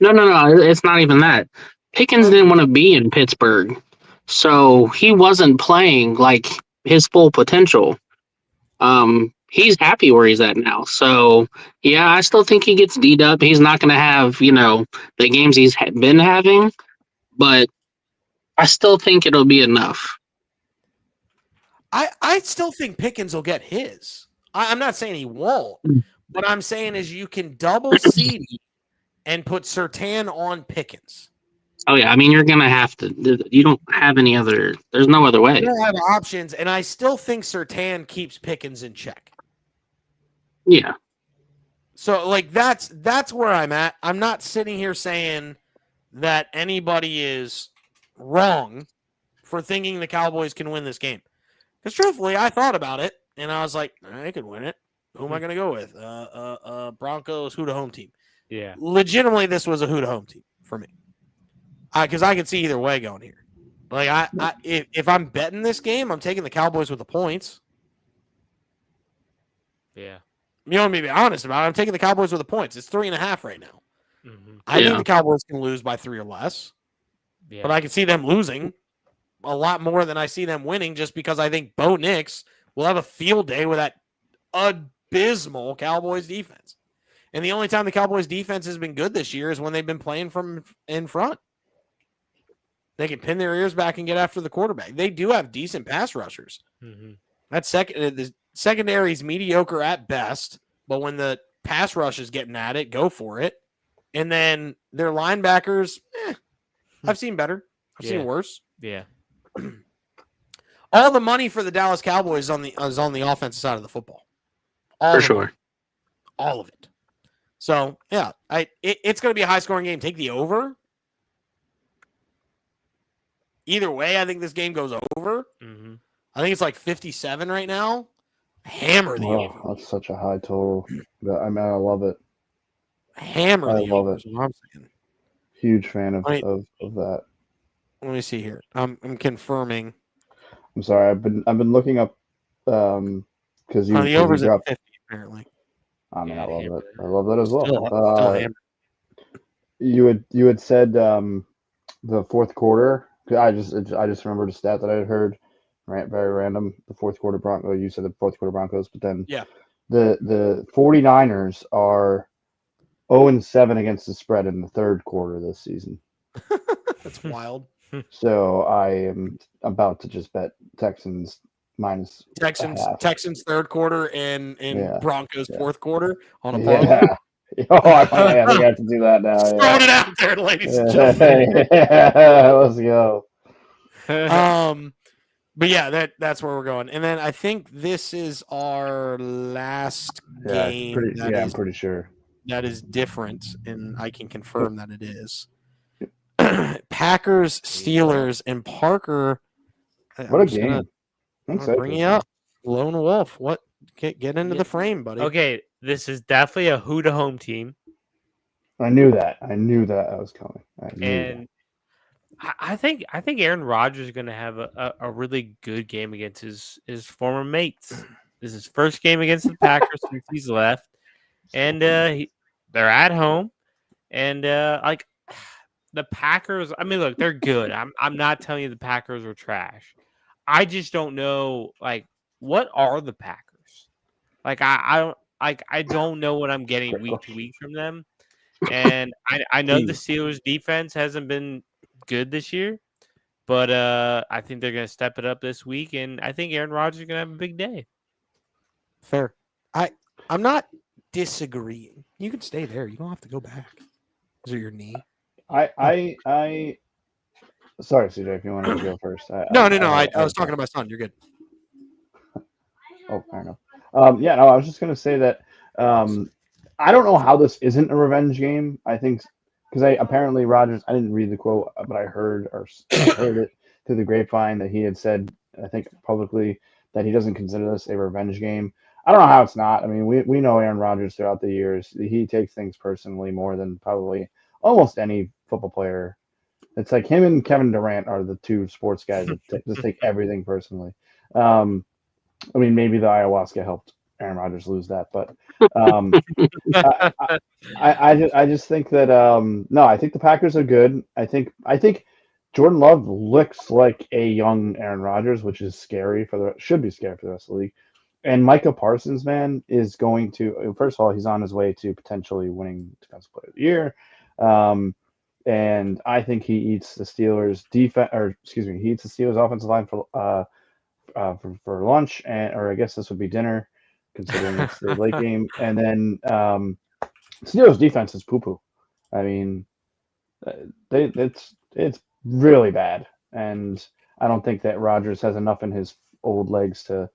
No. It's not even that. Pickens didn't want to be in Pittsburgh, so he wasn't playing like his full potential. He's happy where he's at now. So yeah, I still think he gets D'd up. He's not going to have the games he's been having, but I still think it'll be enough. I still think Pickens will get his. I'm not saying he won't. What I'm saying is you can double CeeDee and put Surtain on Pickens. Oh yeah, I mean you're gonna have to. You don't have any other. There's no other I way. don't have options, and I still think Surtain keeps Pickens in check. Yeah, So like that's where I'm at. I'm not sitting here saying that anybody is wrong for thinking the Cowboys can win this game. Because truthfully, I thought about it and I was like, I could win it. Who am I going to go with? Broncos, who to home team. Yeah. Legitimately, this was a who to home team for me. Because I could see either way going here. Like if I'm betting this game, I'm taking the Cowboys with the points. Yeah. You want me to be honest about it? I'm taking the Cowboys with the points. It's 3.5 right now. Mm-hmm. I think Yeah. the Cowboys can lose by 3 or less, Yeah. but I can see them losing a lot more than I see them winning just because I think Bo Nix will have a field day with that abysmal Cowboys defense. And the only time the Cowboys defense has been good this year is when they've been playing from in front. They can pin their ears back and get after the quarterback. They do have decent pass rushers. Mm-hmm. The secondary is mediocre at best, but when the pass rush is getting at it, go for it. And then their linebackers, I've seen better. I've seen worse. Yeah. All the money for the Dallas Cowboys is on the offensive side of the football. All for the sure. money. All of it. So, yeah, it's going to be a high-scoring game. Take the over. Either way, I think this game goes over. Mm-hmm. I think it's like 57 right now. Hammer the over. That's such a high total. I mean, I love it. Hammer I the love over. it. Is what I'm saying. Huge fan of, Right. of that. Let me see here. I'm confirming. I'm sorry. I've been looking up because you The over's at dropped. 50 apparently. I mean, Yeah, I love hammer. it. I love that as well. Still hammer. You had said the fourth quarter. I just remembered a stat that I had heard. Right, very random. The fourth quarter Broncos. You said the fourth quarter Broncos, but then Yeah. the 49ers are 0-7 against the spread in the third quarter this season. That's wild. So I am about to just bet Texans minus a half. Texans third quarter and Yeah. Broncos Yeah. fourth quarter on a parlay. Yeah. Oh, I think I have to do that now. Just throwing it out there, ladies and Yeah. gentlemen. Let's go. But yeah, that's where we're going. And then I think this is our last Yeah, game I'm pretty sure. that is different, and I can confirm that it is. Packers, Steelers, and Parker. What a game! I'm gonna bring you up, Lone Wolf. What? Get into the frame, buddy. Okay, this is definitely a who to home team. I knew that. I knew that was coming. And I think Aaron Rodgers is going to have a really good game against his former mates. This is his first game against the Packers since he's left, and they're at home, and like the Packers. I mean, look, they're good. I'm not telling you the Packers are trash. I just don't know what are the Packers. I don't know what I'm getting week to week from them. And I know the Steelers defense hasn't been good this year, but I think they're going to step it up this week, and I think Aaron Rodgers is going to have a big day. Fair. I'm not disagreeing. You can stay there. You don't have to go back. Is it your knee? I sorry, CJ, if you wanted to go first. No. I was talking to my son. You're good. Oh, fair enough. Yeah, no, I was just gonna say that I don't know how this isn't a revenge game. I think because apparently Rodgers, I didn't read the quote, but I heard it through the grapevine that he had said, I think publicly, that he doesn't consider this a revenge game. I don't know how it's not. I mean, we know Aaron Rodgers throughout the years. He takes things personally more than probably almost any football player. It's like him and Kevin Durant are the two sports guys that just take everything personally. I mean, maybe the ayahuasca helped Aaron Rodgers lose that, but I just think that no, I think the Packers are good. I think Jordan Love looks like a young Aaron Rodgers, which is should be scary for the rest of the league. And Micah Parsons, man, is going to first of all, he's on his way to potentially winning Defensive Player of the Year. And I think he eats the Steelers he eats the Steelers offensive line for lunch, or I guess this would be dinner, considering it's the late game. And then Steelers defense is poo poo. I mean, they're it's really bad, and I don't think that Rodgers has enough in his old legs to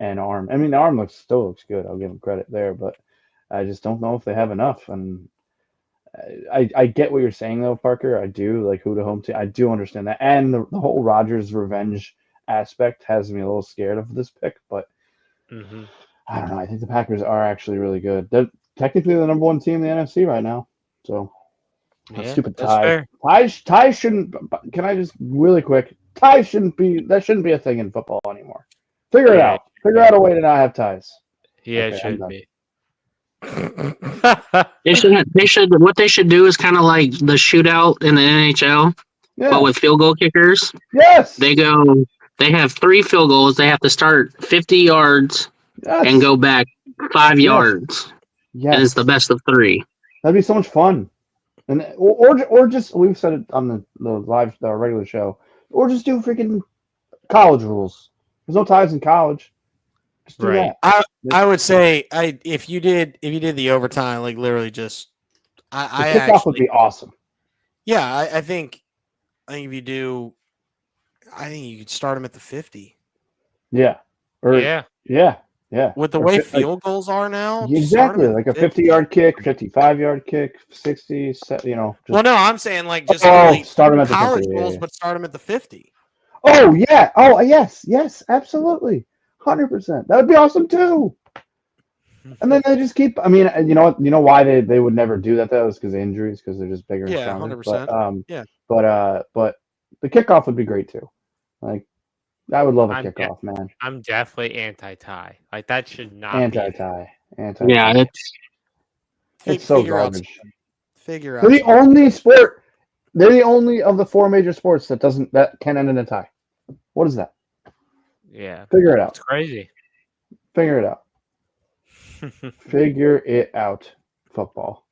and arm. I mean, the arm still looks good. I'll give him credit there, but I just don't know if they have enough. And I get what you're saying though, Parker. I do like who the home team. I do understand that, and the whole Rodgers revenge aspect has me a little scared of this pick. But I don't know. I think the Packers are actually really good. They're technically the number one team in the NFC right now. So a Yeah, stupid that's tie. fair. Tie shouldn't. Can I just really quick? Tie shouldn't be. That shouldn't be a thing in football anymore. Figure it Yeah, out. Figure out a way to not have ties. Yeah, Okay, it I'm should done. be. What they should do is kind of like the shootout in the NHL, but Yeah. with field goal kickers. Yes. They have 3 field goals. They have to start 50 yards Yes. and go back 5 Yes. yards. Yes. And it's the best of 3. That'd be so much fun. And or just we've said it on the regular show, or just do freaking college rules. There's no ties in college. Just do Right. that. I would say if you did the overtime, like literally just The I kickoff would actually be awesome. yeah, I think if you do, I think you could start them at the 50. Yeah. Or Yeah. yeah. Yeah. With the Or way like, field goals are now, exactly, start 'em at like a the 50. 50-yard kick, 55-yard kick, 60, you know. Well, no, I'm saying like just Oh, literally start 'em at the college 50. rules, Yeah. but start them at the 50. Oh yeah. Oh yes, absolutely, 100%. That would be awesome too. And then they just keep. I mean, you know what? You know why they would never do that though? Is because of injuries, because they're just bigger and Yeah, stronger. 100%. Yeah. But the kickoff would be great too. Like I would love a I'm de- kickoff, man. I'm definitely anti-tie. Like that should not be. Anti-tie. Yeah, It's so Figure out garbage. something. Figure They're out the something. only sport. They're the only of the 4 major sports that can end in a tie. What is that? Yeah, Figure it out. it's crazy. Figure it out. Figure it out. Football.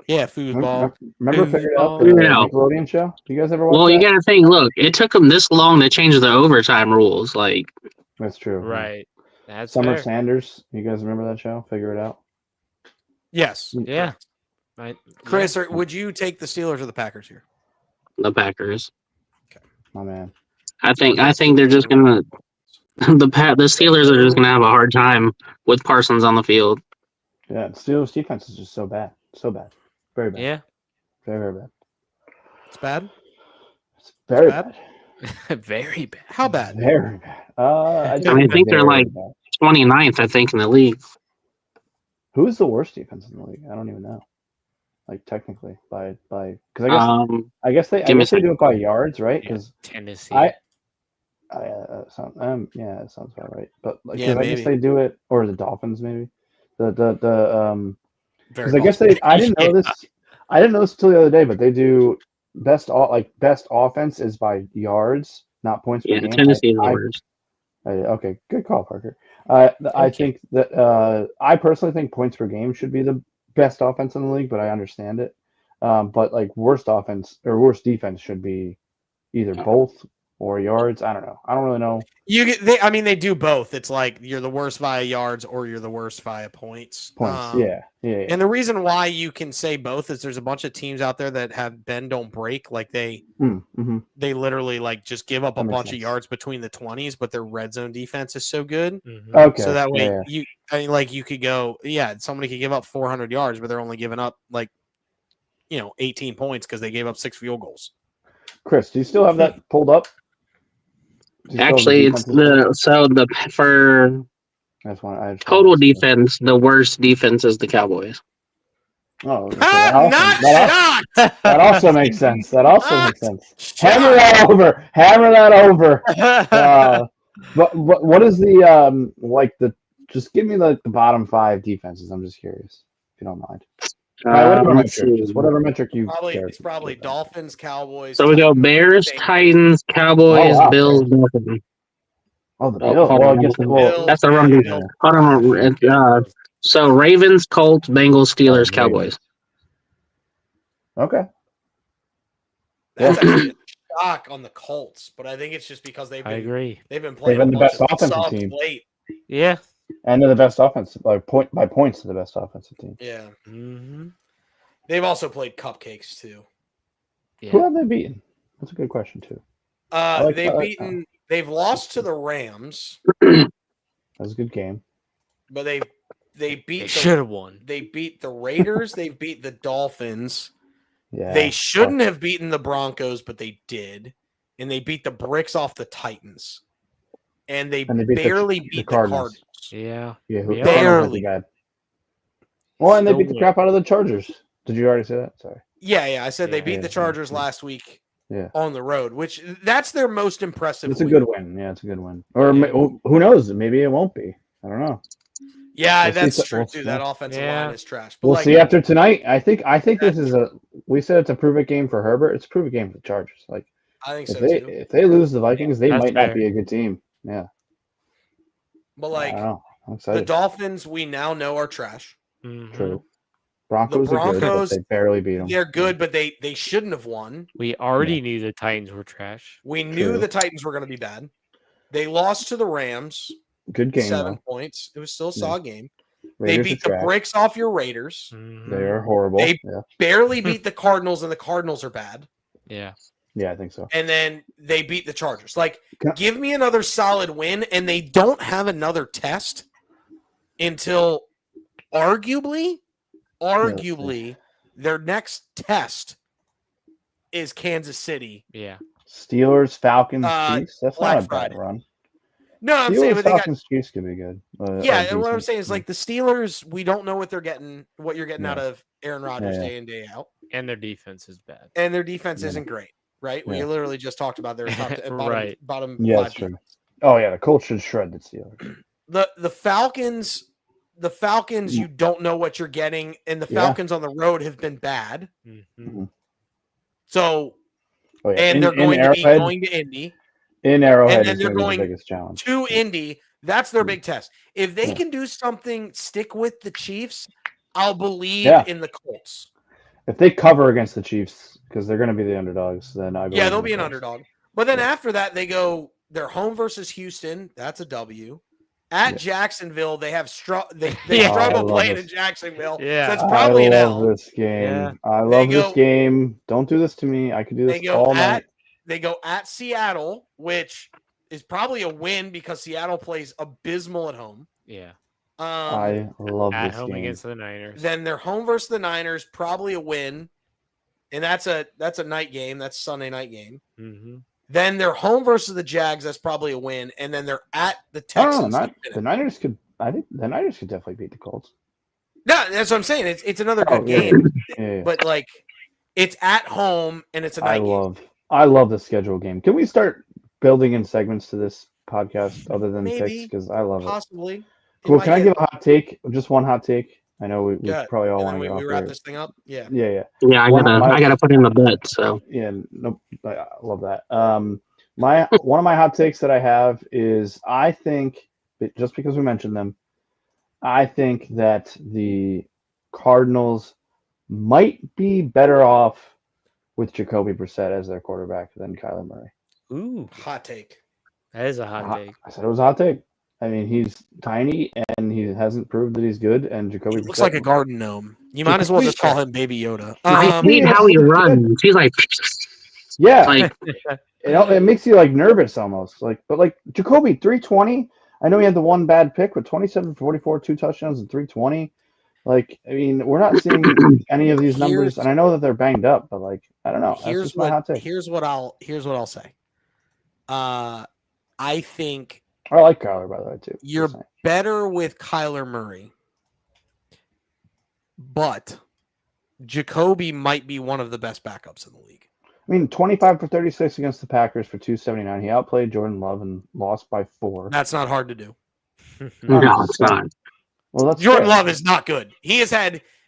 Yeah, football. Remember Figure It Out, the Figure It Out. Nickelodeon show? You guys ever watch well, that? you got to think. Look, it took them this long to change the overtime rules. Like, That's true. Right. That's Summer fair. Sanders. You guys remember that show? Figure It Out. Yes. Yeah. Right. Chris, would you take the Steelers or the Packers here? the Packers. My man. I think they're just gonna the Steelers are just gonna have a hard time with Parsons on the field. Yeah, the Steelers defense is just so bad. So bad. Very bad. Yeah. Very, very bad. It's bad. It's very bad? bad. Very bad. How bad? Very bad. I think they're very like bad. 29th, I think, in the league. Who is the worst defense in the league? I don't even know. Like technically, by because I guess they give me a do it by second. yards, right? Yeah, Because Tennessee. yeah, that sounds about right. But like, Yeah, 'cause I guess maybe. they do it, or the Dolphins maybe. Because Very I guess possible. I didn't know this. I didn't know this until the other day, but they do best offense is by yards, not points per Yeah, game. Tennessee is the worst. Okay, good call, Parker. I Thank you. think that I personally think points per game should be the best offense in the league, but I understand it. But like worst offense or worst defense should be either both or yards. I don't know. I don't really know. They do both. It's like you're the worst via yards or you're the worst via points. Points. Yeah. And the reason why you can say both is there's a bunch of teams out there that have bend don't break. Like they literally like just give up a That makes bunch of sense. yards between the 20s, but their red zone defense is so good. Mhm. Okay. So that way yeah. you could go, somebody could give up 400 yards, but they're only giving up 18 points because they gave up 6 field goals. Chris, do you still have that pulled up? Do you still have Actually, it's for I just want total defense, the worst defense is the Cowboys. Oh, okay. I'm not shocked. That also makes sense. That also makes sense. Shocked. Hammer that over. But what is the just give me the bottom 5 defenses. I'm just curious, if you don't mind. Whatever Let's metric, see. just whatever metric you care. It's probably Dolphins, Cowboys. So we go Titans, Bears, Saints. Titans, Cowboys, Oh, wow. Bills, Dolphins. Oh, the Oh, Bills. hold Well, I on. guess Bills, That's a run. Bills. Hold on. So Ravens, Colts, Bengals, Steelers, Oh, Cowboys. Okay. That's actually a shock on the Colts, but I think it's just because I they've agree. been playing been a the bunch best of offensive subs team. late. Yeah. And they're the best offensive by points to the best offensive team. Yeah. Mm-hmm. They've also played cupcakes too. Who Yeah. have they beaten? That's a good question too. like They've lost to the Rams, That's a good game. but they They beat should have won. they beat the Raiders, they beat the Dolphins. Yeah. They shouldn't have beaten the Broncos, but they did. And they beat the bricks off the Titans. And they barely beat the Cardinals. Yeah. Yeah, Yeah. Barely. bad. Well, and they Still beat the win. crap out of the Chargers. Did you already say that? Sorry. Yeah. I said they beat Yeah, the Chargers yeah. last week Yeah. on the road, which that's their most impressive It's a win. good win. Yeah, it's a good win. Or Yeah. who knows? Maybe it won't be. I don't know. Yeah, We'll see that's so- true we'll too. see. That offensive Yeah. line is trash. But We'll like, see after tonight. I think this That's is we said it's a prove it game for Herbert. It's a prove it game for the Chargers. Like I think if so they too. if they lose the Vikings, they that's might fair. not be a good team. Yeah. But I like don't know. I'm the excited. Dolphins, we now know are trash. Mhm. True. Broncos are good, but Broncos, they barely beat them. They're good, but they shouldn't have won. We already knew the Titans were trash. We knew True. the Titans were going to be bad. They lost to the Rams, Good game 7 though. points. It was still a solid game. Raiders They are beat the trash. bricks off your Raiders. Mhm. They are horrible. They- yeah. Barely beat the Cardinals, and the Cardinals are bad. Yeah. Yeah, I think so. And then they beat the Chargers. Like, Can- give me another solid win, and they don't have another test until arguably their next test is Kansas City. Yeah. Steelers, Falcons, Uh, Chiefs. That's Black not a bad Friday. run. No, I'm saying, Steelers, but they got Falcons, Chiefs could be good. yeah. or And what I'm decent. saying is like the Steelers, we don't know what they're getting, what you're getting Yeah. out of Aaron Rodgers Yeah. day in day out, And their defense is bad. and their defense Yeah. isn't great, right? We Yeah. literally just talked about their top bottom Right. bottom Yeah, five that's true. defense. Oh yeah, the Colts should shred the Steelers. The Falcons, you don't know what you're getting, and the Yeah. Falcons on the road have been bad. Mhm. So Oh yeah, and they're going to be Arrowhead, going to Indy in Arrowhead then is they're going to be going the biggest challenge. to Indy. That's their Yeah. big test. If they Yeah. can do something, stick with the Chiefs, I'll believe Yeah. in the Colts. If they cover against the Chiefs, because they're going to be the underdogs, then I believe Yeah, in they'll the be an Colts. underdog. But then Yeah. after that, they're home versus Houston. That's a W. At Yeah. Jacksonville, they have they Yeah. struggle I love playing this. in Jacksonville. Yeah. So that's probably an I L. love this game. Yeah. I They love this go- game. Don't do this to me. I could do They this go all at night. they go at Seattle, which is probably a win because Seattle plays abysmal at home. Yeah. I love At this home game. against the Niners. Then they're home versus the Niners, probably a win. And that's a night game. That's a Sunday night game. Mm-hmm. Then they're home versus the Jags. That's probably a win. And then they're at the No, Texans. not to finish. the Niners could. I think the Niners could definitely beat the Colts. No, that's what I'm saying. It's another Oh, good yeah. game, Yeah, but like it's at home and it's a I night game. I love the schedule game. Can we start building in segments to this podcast other than picks? Maybe, Because I love it. Possibly. It Cool. might Can I get- give a hot take? Just one hot take. I know we Yeah, probably all and want then to get we off wrap here. this thing up. Yeah. Yeah. Yeah, I One of my- gotta put in the bet. So Yeah, nope. I love that. My one of my hot takes that I have is I think that just because we mentioned them, I think that the Cardinals might be better off with Jacoby Brissett as their quarterback than Kyler Murray. Ooh, Hot take. that is a hot take. I said it was a hot take. I mean, he's tiny and he hasn't proved that he's good. And Jacoby He Brissett looks like a garden gnome. You might as well just call him Baby Yoda. I hate how he runs. He's like, Yeah, like it makes you like nervous almost. But Jacoby 320. I know he had the one bad pick, but 27 44, 2 touchdowns and 320. Like, I mean, we're not seeing any of these numbers, and I know that they're banged up, but like, I don't know. That's Here's just my hot take. here's what I'll say. I think I like Kyler, by the way, too. you're Just saying. better with Kyler Murray, but Jacoby might be one of the best backups in the league. I mean, 25 for 36 against the Packers for 279. He outplayed Jordan Love and lost by 4. That's not hard to do. no, it's not. Well, that's Jordan fair. Love is not good.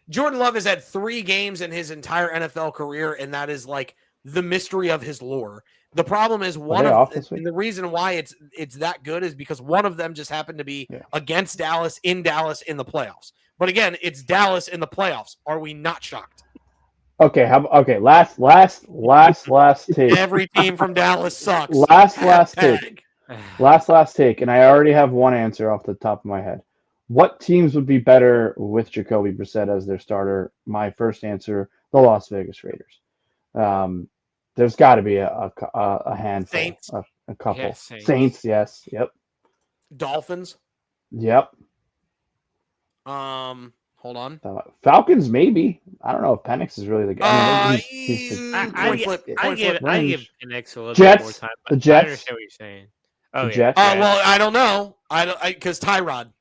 Jordan Love has had 3 games in his entire NFL career, and that is like the mystery of his lore. The problem is and the reason why it's that good is because one of them just happened to be against Dallas in Dallas in the playoffs. But again, it's Dallas in the playoffs. Are we not shocked? Okay, last take. Every team from Dallas sucks. Last take. Last take, and I already have one answer off the top of my head. What teams would be better with Jacoby Brissett as their starter? My first answer, the Las Vegas Raiders. There's got to be a handful, Saints. a couple. Yeah, Saints. Saints, yes, yep, Dolphins. yep. Hold on. Falcons, maybe. I don't know if Penix is really the guy. I mean, he's I give range. Penix a little bit more Jets, time. the I Jets. understand what you're saying. Oh The yeah. Jets. Well, I don't know. Because Tyrod.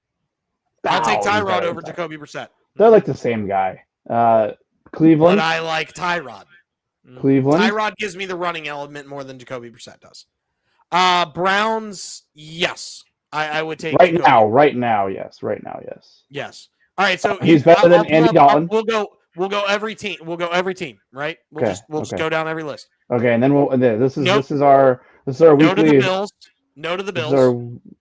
I'll take he's Tyrod better over than Jacoby Brissett. They're like the same guy. But Cleveland. I like Tyrod. Cleveland. Tyrod gives me the running element more than Jacoby Brissett does. Browns, yes. I would take Right Jacoby. now, yes. Yes. All right, so He's better than Andy Dalton. We'll go every team. We'll go every team, right? We'll just go down every list. Okay, and then this is our No weekly. to the Bills. No to the This Bills.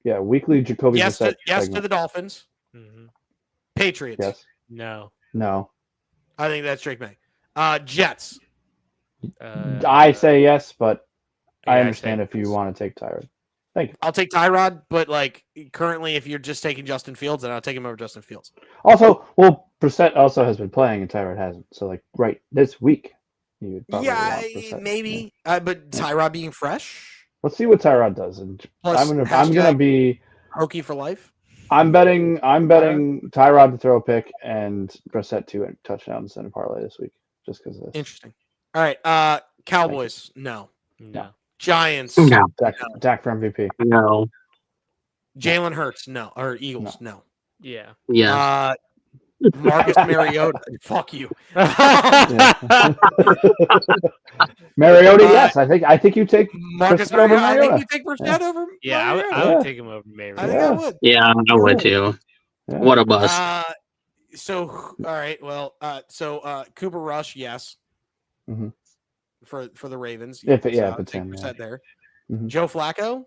is our weekly Jacoby Yes Brissett to segment. the Dolphins. Mm-hmm. Patriots. Yes. No. I think that's Drake May. Jets. I say yes, but I yeah, understand say if you yes. want to take Tyrod. Thank you. I'll take Tyrod, but like currently, if you're just taking Justin Fields, then I'll take him over Justin Fields. Also, Brissett also has been playing and Tyrod hasn't. So like right this week, you would probably want Brissett. Maybe. But Tyrod being fresh. Let's see what Tyrod does, and Plus, I'm gonna be hokey for life. I'm betting Tyrod to throw a pick and Brissett to touchdown center parlay this week, just because of this. Interesting. All right. Cowboys. No. Giants. No. Dak for MVP. No. Jalen Hurts. No. Or Eagles. No. Yeah. Yeah. Marcus Mariota. Fuck you. Mariota, yes. I think you take Marcus Brissett over Mariota. I Mariota. think you take Brissett over. Yeah, Mariota. I would take him over Mariota. I think I would. Yeah, I would too. Yeah. What a bust. So all right. Well. Cooper Rush. Yes. Mhm. For the Ravens. If take it's him, Brissett there. Mhm. Joe Flacco.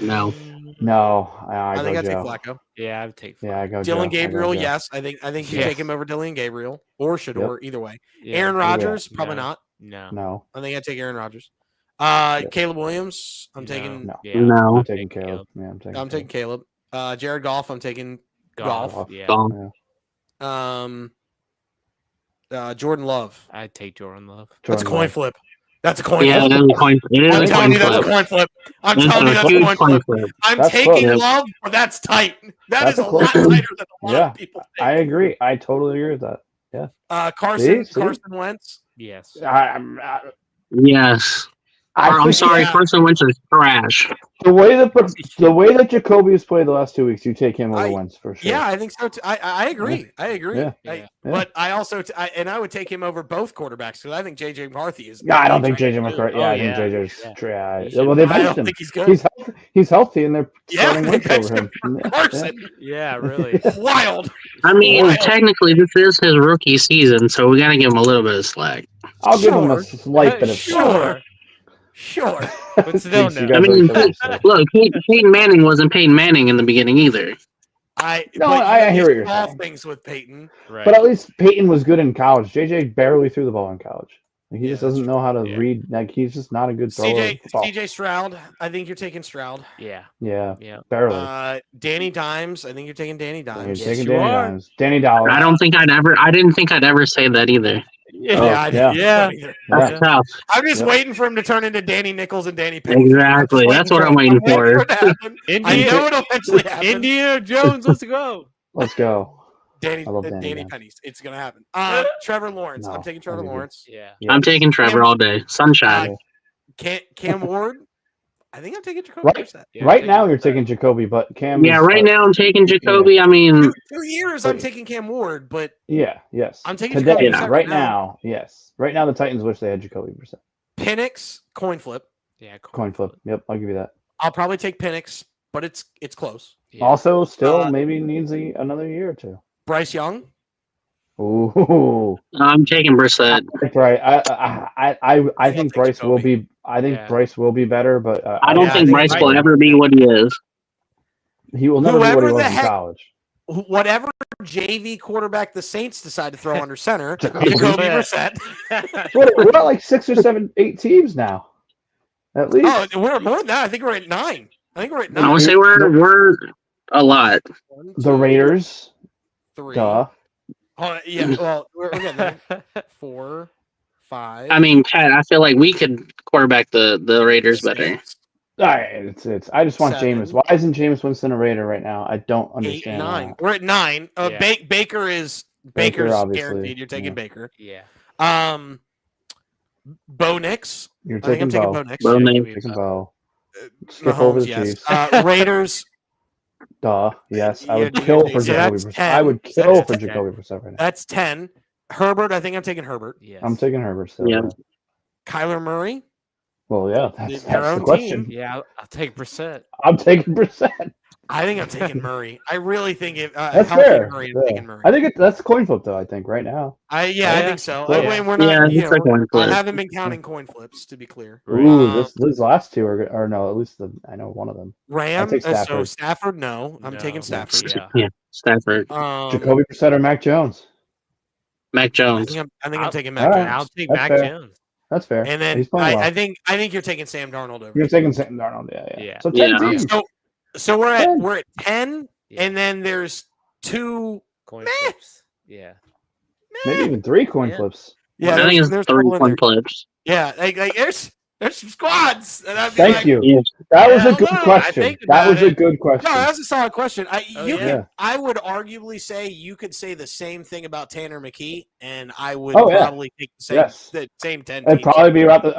No. No, I think I'd take Joe. Flacco. Yeah, I would take. Yeah, I go Dylan Joe. Gabriel, I go Joe. yes. I think you take him over Dylan Gabriel or Shador, either way. Yeah. Aaron Rodgers, Yeah. probably No. not. No. I think I'd take Aaron Rodgers. Caleb Williams, I'm taking. No. Yeah. No. I'm taking Caleb. Yeah, I'm taking Caleb. Jared Goff, I'm taking Golf. Yeah. Gone. Jordan Love. I'd take Jordan Love. That's a coin flip. That's a coin Yeah, flip. it is a coin. It is I'm a telling coin you, that's a flip. coin flip. I'm That's telling you, a that's a huge coin coin flip. flip. I'm That's taking close. Love, but that's tight. That's a a lot close tighter than a lot Yeah. of people think. I agree. I totally agree with that. Carson See? Wentz. Yes. Yes. I'm think sorry, yeah. Carson Wentz is trash. the way that Jacoby has played the last 2 weeks, you take him over Wentz for sure. Yeah, I think so too. I agree. I agree. Yeah. Yeah. But I also I would take him over both quarterbacks because I think JJ McCarthy is. Yeah, I don't think JJ McCarthy. Yeah, Oh, I think yeah. JJ's Yeah. trash. should- Well, they I benched don't him. think he's good. He's healthy, and they're Yeah, starting they Wentz benched over him him. for Carson. Yeah, really. Wild. I mean, Wild. technically, this is his rookie season, so we got to give him a little bit of slack. I'll give him a Sure. slight bit of slack. Sure. But still, Thanks, you no. guys I mean, like that. look, Peyton Manning wasn't Peyton Manning in the beginning either. No, I hear what you're saw saying. things with Peyton. Right. But at least Peyton was good in college. JJ barely threw the ball in college. Like, he Yeah, just doesn't know how to Yeah. read. Like, he's just not a good thrower. of the ball. CJ Stroud. I think you're taking Stroud. yeah. Yeah, Yeah. barely. Danny Dimes. I think you're taking Danny You're Dimes. taking you Danny are. Dimes. Danny Dollars. I didn't think I'd ever say that either. Yeah, I yeah. didn't Yeah. either. That's Yeah. tough. I'm just Yep. waiting for him to turn into Danny Nichols and Danny Penny. Exactly. That's what I'm waiting for. it to happen. I know it'll eventually happen. Indiana Jones, let's go. Let's go. Danny I love Danny Danny Dimes. Pennies. It's gonna happen. Trevor Lawrence. No, I'm taking Trevor I agree. Lawrence. Yeah. Yeah. I'm taking Trevor all day. Sunshine. Cam Ward. I think I'm taking Jacoby Right. Brissett. Yeah, Right take now, it. you're taking Jacoby, but Cam. Yeah, is, right now I'm taking Jacoby. I mean, 2 years I'm taking Cam Ward, but Yeah. Yes. I'm taking Today. Jacoby Brissett Right right now. Yes. Right now, the Titans wish they had Jacoby Brissett. Penix coin flip. Yeah. Coin flip. Yep. I'll give you that. I'll probably take Penix, but it's close. Yeah. Also, still Uh, maybe needs another year or two. Bryce Young. Ooh. I'm taking Brissett. Right. I think take Bryce will Jacoby. be. I think Yeah. Bryce will be better, but I don't Yeah, I think think Bryce Bryce- will ever be what he is. he will never be Whoever what he was the in heck- college. Whatever JV quarterback the Saints decide to throw under center, Jacoby Jacoby Brissett. Brissett. We're at like 6 or 7, 8 teams now. At least. Oh, we're more than that. I think we're at 9. I think we're at 9. I would say we're a lot. 1, The 2, Raiders. 3. Duh. Yeah, well, we're getting there. 4, 5. I mean, Pat, I feel like we could quarterback the Raiders better. 6, All right, it's. I just want 7, Jameis. Why isn't Jameis Winston a Raider right now? I don't 8, and understand 9. that. We're at 9. Yeah. Baker's obviously. guaranteed. You're taking Yeah. Baker. Yeah. Bo Nix. You're I think I'm taking taking Bo. Bo Nix. Bo Yeah, Nix. give me Taking a- Bo. Skip over Mahomes, the yes. Chiefs. Raiders. Duh. Yes, I would Yeah, kill for so Jacoby. that's I 10. would kill That's for 10. Jacoby Brissett right now. That's 10. Herbert, I think I'm taking Herbert. Yes. I'm taking Herbert still. Yeah. Yeah. Kyler Murray. Well, yeah, Their that's the own question. team. Yeah, I'll take Brissett. I'm taking Brissett. I think I'm taking Murray. I really think if That's healthy fair. Murray, I'm Yeah. taking Murray. I think that's a coin flip though. I think right now. I Yeah. think so. Well, I mean, we're Yeah, not. it's a coin I flip. haven't been counting coin flips to be clear. Ooh, Um, this last two are, or no, at least I know one of them. Ram. take So Stafford. Stafford, no. I'm No. taking Stafford. Yeah. Yeah, Stafford, Jacoby Brissett or Mac Jones. Mac I Jones. think I'm I'll- taking Mac All right. Jones. I'll take That's Mac fair. Jones. That's fair. And then He's playing well. I think you're taking Sam Darnold over. You're taking Sam Darnold. Yeah. Yeah. So 10 Yeah. teams. So we're at 10, Yeah. and then there's 2. Coin Meh. flips. Yeah. Maybe even 3 coin Yeah. flips. Yeah, I think it's there's 3 people in coin there. flips. Yeah, like there's some squads. And I'd be Thank like, you. Yeah. That was Yeah, a good no, I question. think That about was a it. good question. No, that's a solid question. Oh, yeah. I would arguably say you could say the same thing about Tanner McKee, and I would Oh, yeah. probably take the same 10 teams. It'd probably be about the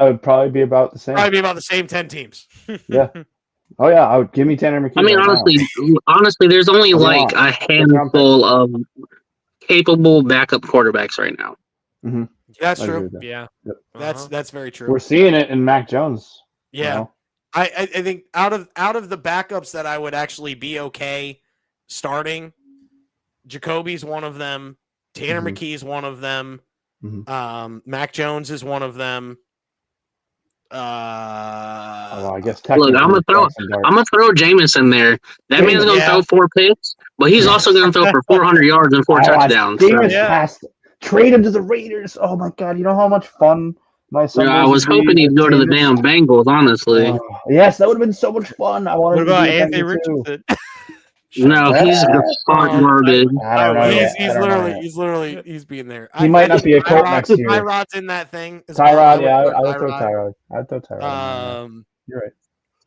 same. Probably be about the same 10 teams. Yeah. Oh yeah, I would give me Tanner McKee. I mean, right honestly, there's only What do you like want? a handful of capable backup quarterbacks right now. now. That's I agree true. with that. Yeah. Yep. That's very true. We're seeing it in Mac Jones. you Yeah. know? I think out of the backups that I would actually be okay starting, Jacoby's one of them. Tanner Mhm. McKee's one of them. Mhm. Mac Jones is one of them. Well, I guess Look, technically. I'm gonna throw Jameis in there. That man's gonna Yeah. throw 4 picks, but he's also gonna throw for 400 yards and 4 touchdowns. So. Jameis Yeah. has to trade him to the Raiders. Oh my god, you know how much fun my son. Yeah, I was hoping he'd go to the damn Bengals. Honestly, yes, that would have been so much fun. I wanted What to about be a Anthony Bengal too. Richardson? no, he's garbage. I don't know. He's yet. I don't know literally yet. he's being there. He might not be a Colt next year. Tyrod's in that thing. as well. Tyrod, yeah, I would throw Tyrod. Tyrod. I'd throw Tyrod. You're right.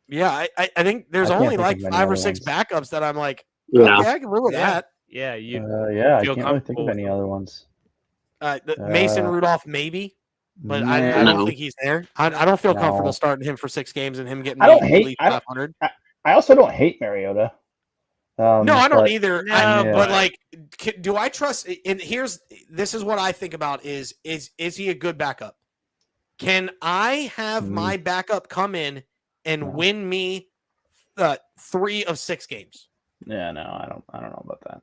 Yeah, I think there's I can't only think like of any 5 or other 6 ones. backups that I'm like, Yeah. okay, I can live with Yeah. that. Yeah, you Yeah, I feel can't really think comfortable of any other ones. Mason Rudolph maybe, but I Nah. don't think he's there. I don't feel No. comfortable starting him for 6 games and him getting I don't me hate- at least I don't- 500. I also don't hate Mariota. No, I don't but- either. No, But but- like, do I trust? And this is what I think about: is he a good backup? Can I have my backup come in and No. win me 3 of 6 games? Yeah, no, I don't know about that.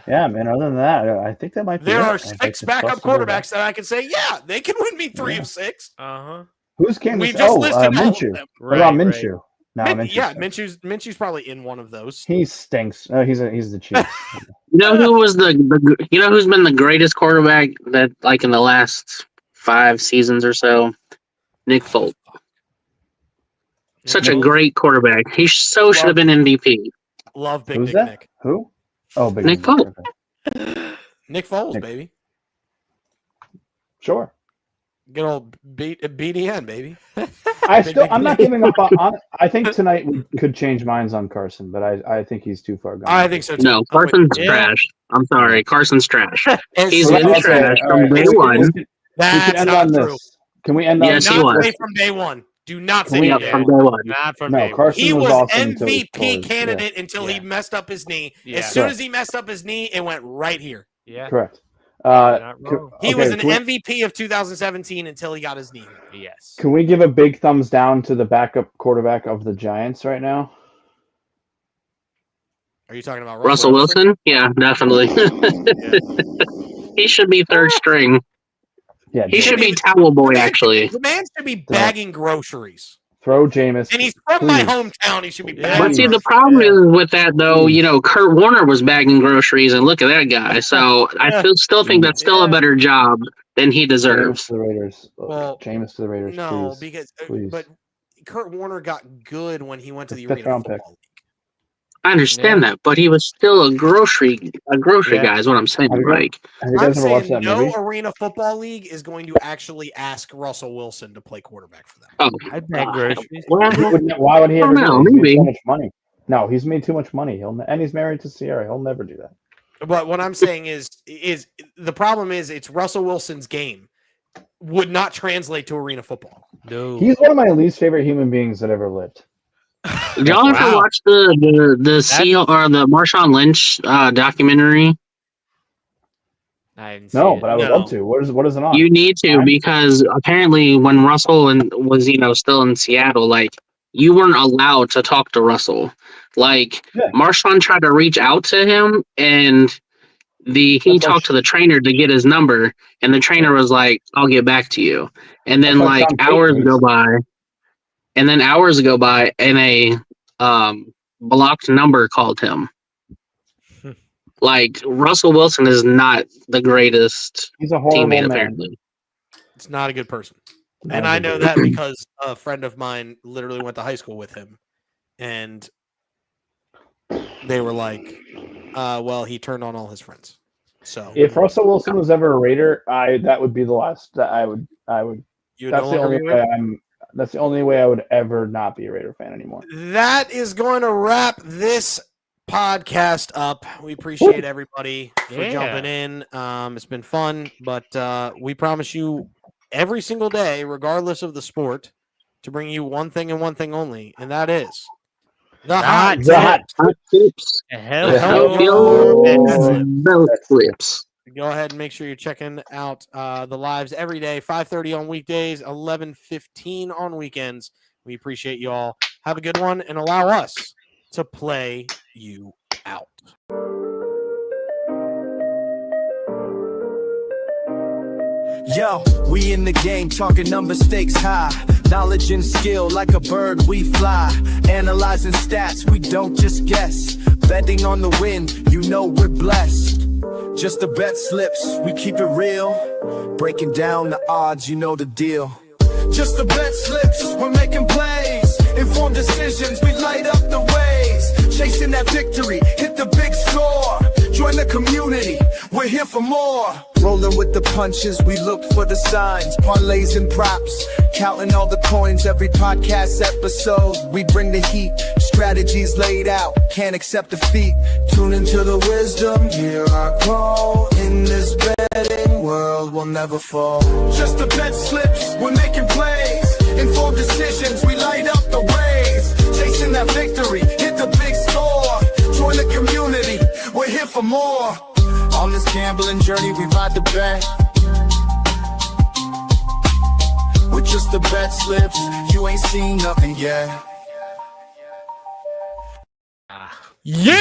Yeah, man. Other than that, I think that might be. There it. are I 6 just backup trust the quarterback. quarterbacks that I can say, yeah, they can win me 3 of 6. Uh-huh. Who's came? We just listed all of Minshew. them. What about Minshew? No, Yeah, Minshew. Minshew's probably in one of those. He stinks. Oh, he's the Chiefs. You know who was you know who's been the greatest quarterback that like in the last 5 seasons or so? Nick Foles. Such a great quarterback. He should have been MVP. Love Big Who's Dick that? Nick. Who? Oh, Big Nick Nick. Foles. Okay. Nick Foles, Nick. baby. Sure. Good old BDN, baby. I'm not giving up on. I think tonight we could change minds on Carson, but I think he's too far gone. I think so too. No, I'm with Carson's you. trash. I'm sorry, Carson's trash. He's Okay, been trash all from day We one. can That's end not on true. this. Can we end on Yes, this? he Do not was. say from day one. Do not Can say we- from Yep, day from one. day one. Not from No, day one. Carson He was awesome until he MVP scored. candidate until he Yeah. messed up his knee. Yeah. As soon Correct. as he messed up his knee, it went right here. Yeah. Correct. Not wrong. He was an can we- MVP of 2017 until he got his knee. Yes. Can we give a big thumbs down to the backup quarterback of the Giants right now? Are you talking about Russell Wilson? Yeah, definitely. He should be third string. Yeah, He Jameis. should be towel boy, actually. The man should be bagging groceries. Throw Jameis. And he's from my Please. hometown. He should be Yeah. bagging But see, the groceries. problem is with that, though, you know, Kurt Warner was bagging groceries, and look at that guy. So I still think that's still a better job than he Jameis deserves. to the Raiders. Well, Jameis to the Raiders, No, please. because Please. but Kurt Warner got good when he went to the Fifth Arena round Football pick. League. I understand that, but he was still a grocery guy. Is what I'm saying. Have you Like, Have you I'm guys ever watched saying that no movie? Arena Football League is going to actually ask Russell Wilson to play quarterback for them. oh, I bag groceries. well, Why would he I ever don't do know, that? He's made maybe. so much money. No, he's made too much money. And he's married to Sierra. He'll never do that. But what I'm saying is the problem is it's Russell Wilson's game would not translate to Arena Football. No. He's one of my least favorite human beings that ever lived. Did y'all ever Wow. watch the Seal or the Marshawn Lynch documentary? I didn't No, see but it. I would No. love to. What is it on? You need to, Prime? because apparently when Russell was still in Seattle, like, you weren't allowed to talk to Russell. Like, Yeah. Marshawn tried to reach out to him, and he That's like talked to the trainer to get his number, and the trainer was like, "I'll get back to you." And then that's like Sean hours Payton. go by, and a blocked number called him. Like, Russell Wilson is not the greatest He's a horrible teammate, man. apparently. It's not a good person. Not And a I good know person. that because a friend of mine literally went to high school with him. And they were like, well, he turned on all his friends. So If Russell Wilson was ever a Raider, that would be the last that I would. you That's no the longer only be way with- That's the only way I would ever not be a Raider fan anymore. That is going to wrap this podcast up. We appreciate everybody for Yeah. jumping in. It's been fun, but we promise you every single day, regardless of the sport, to bring you one thing and one thing only, and that is the hot Hot The hot tips. Hot tips. Hell Yeah. no. Your Betslips. belt flips. Go ahead and make sure you're checking out the lives every day, 5:30 on weekdays, 11:15 on weekends. We appreciate you all. Have a good one, and allow us to play you out. Yo, we in the game, talking number stakes high. Knowledge and skill, like a bird we fly. Analyzing stats, we don't just guess. Betting on the win, you know we're blessed. Just the bet slips, we keep it real. Breaking down the odds, you know the deal. Just the bet slips, we're making plays. Informed decisions, we light up the ways. Chasing that victory, hit the big score. Join the community, we're here for more. Rolling with the punches, we look for the signs. Parlays and props, counting all the coins. Every podcast episode, we bring the heat. Strategies laid out, can't accept defeat. Tune into the wisdom, hear our call. In this betting world, we'll never fall. Just the bet slips, we're making plays. Informed decisions, we light up the ways. Chasing that victory, hit the big score. Join the community, we're here for more. On this gambling journey, we ride the bet. With just the bet slips, you ain't seen nothing yet. Yeah!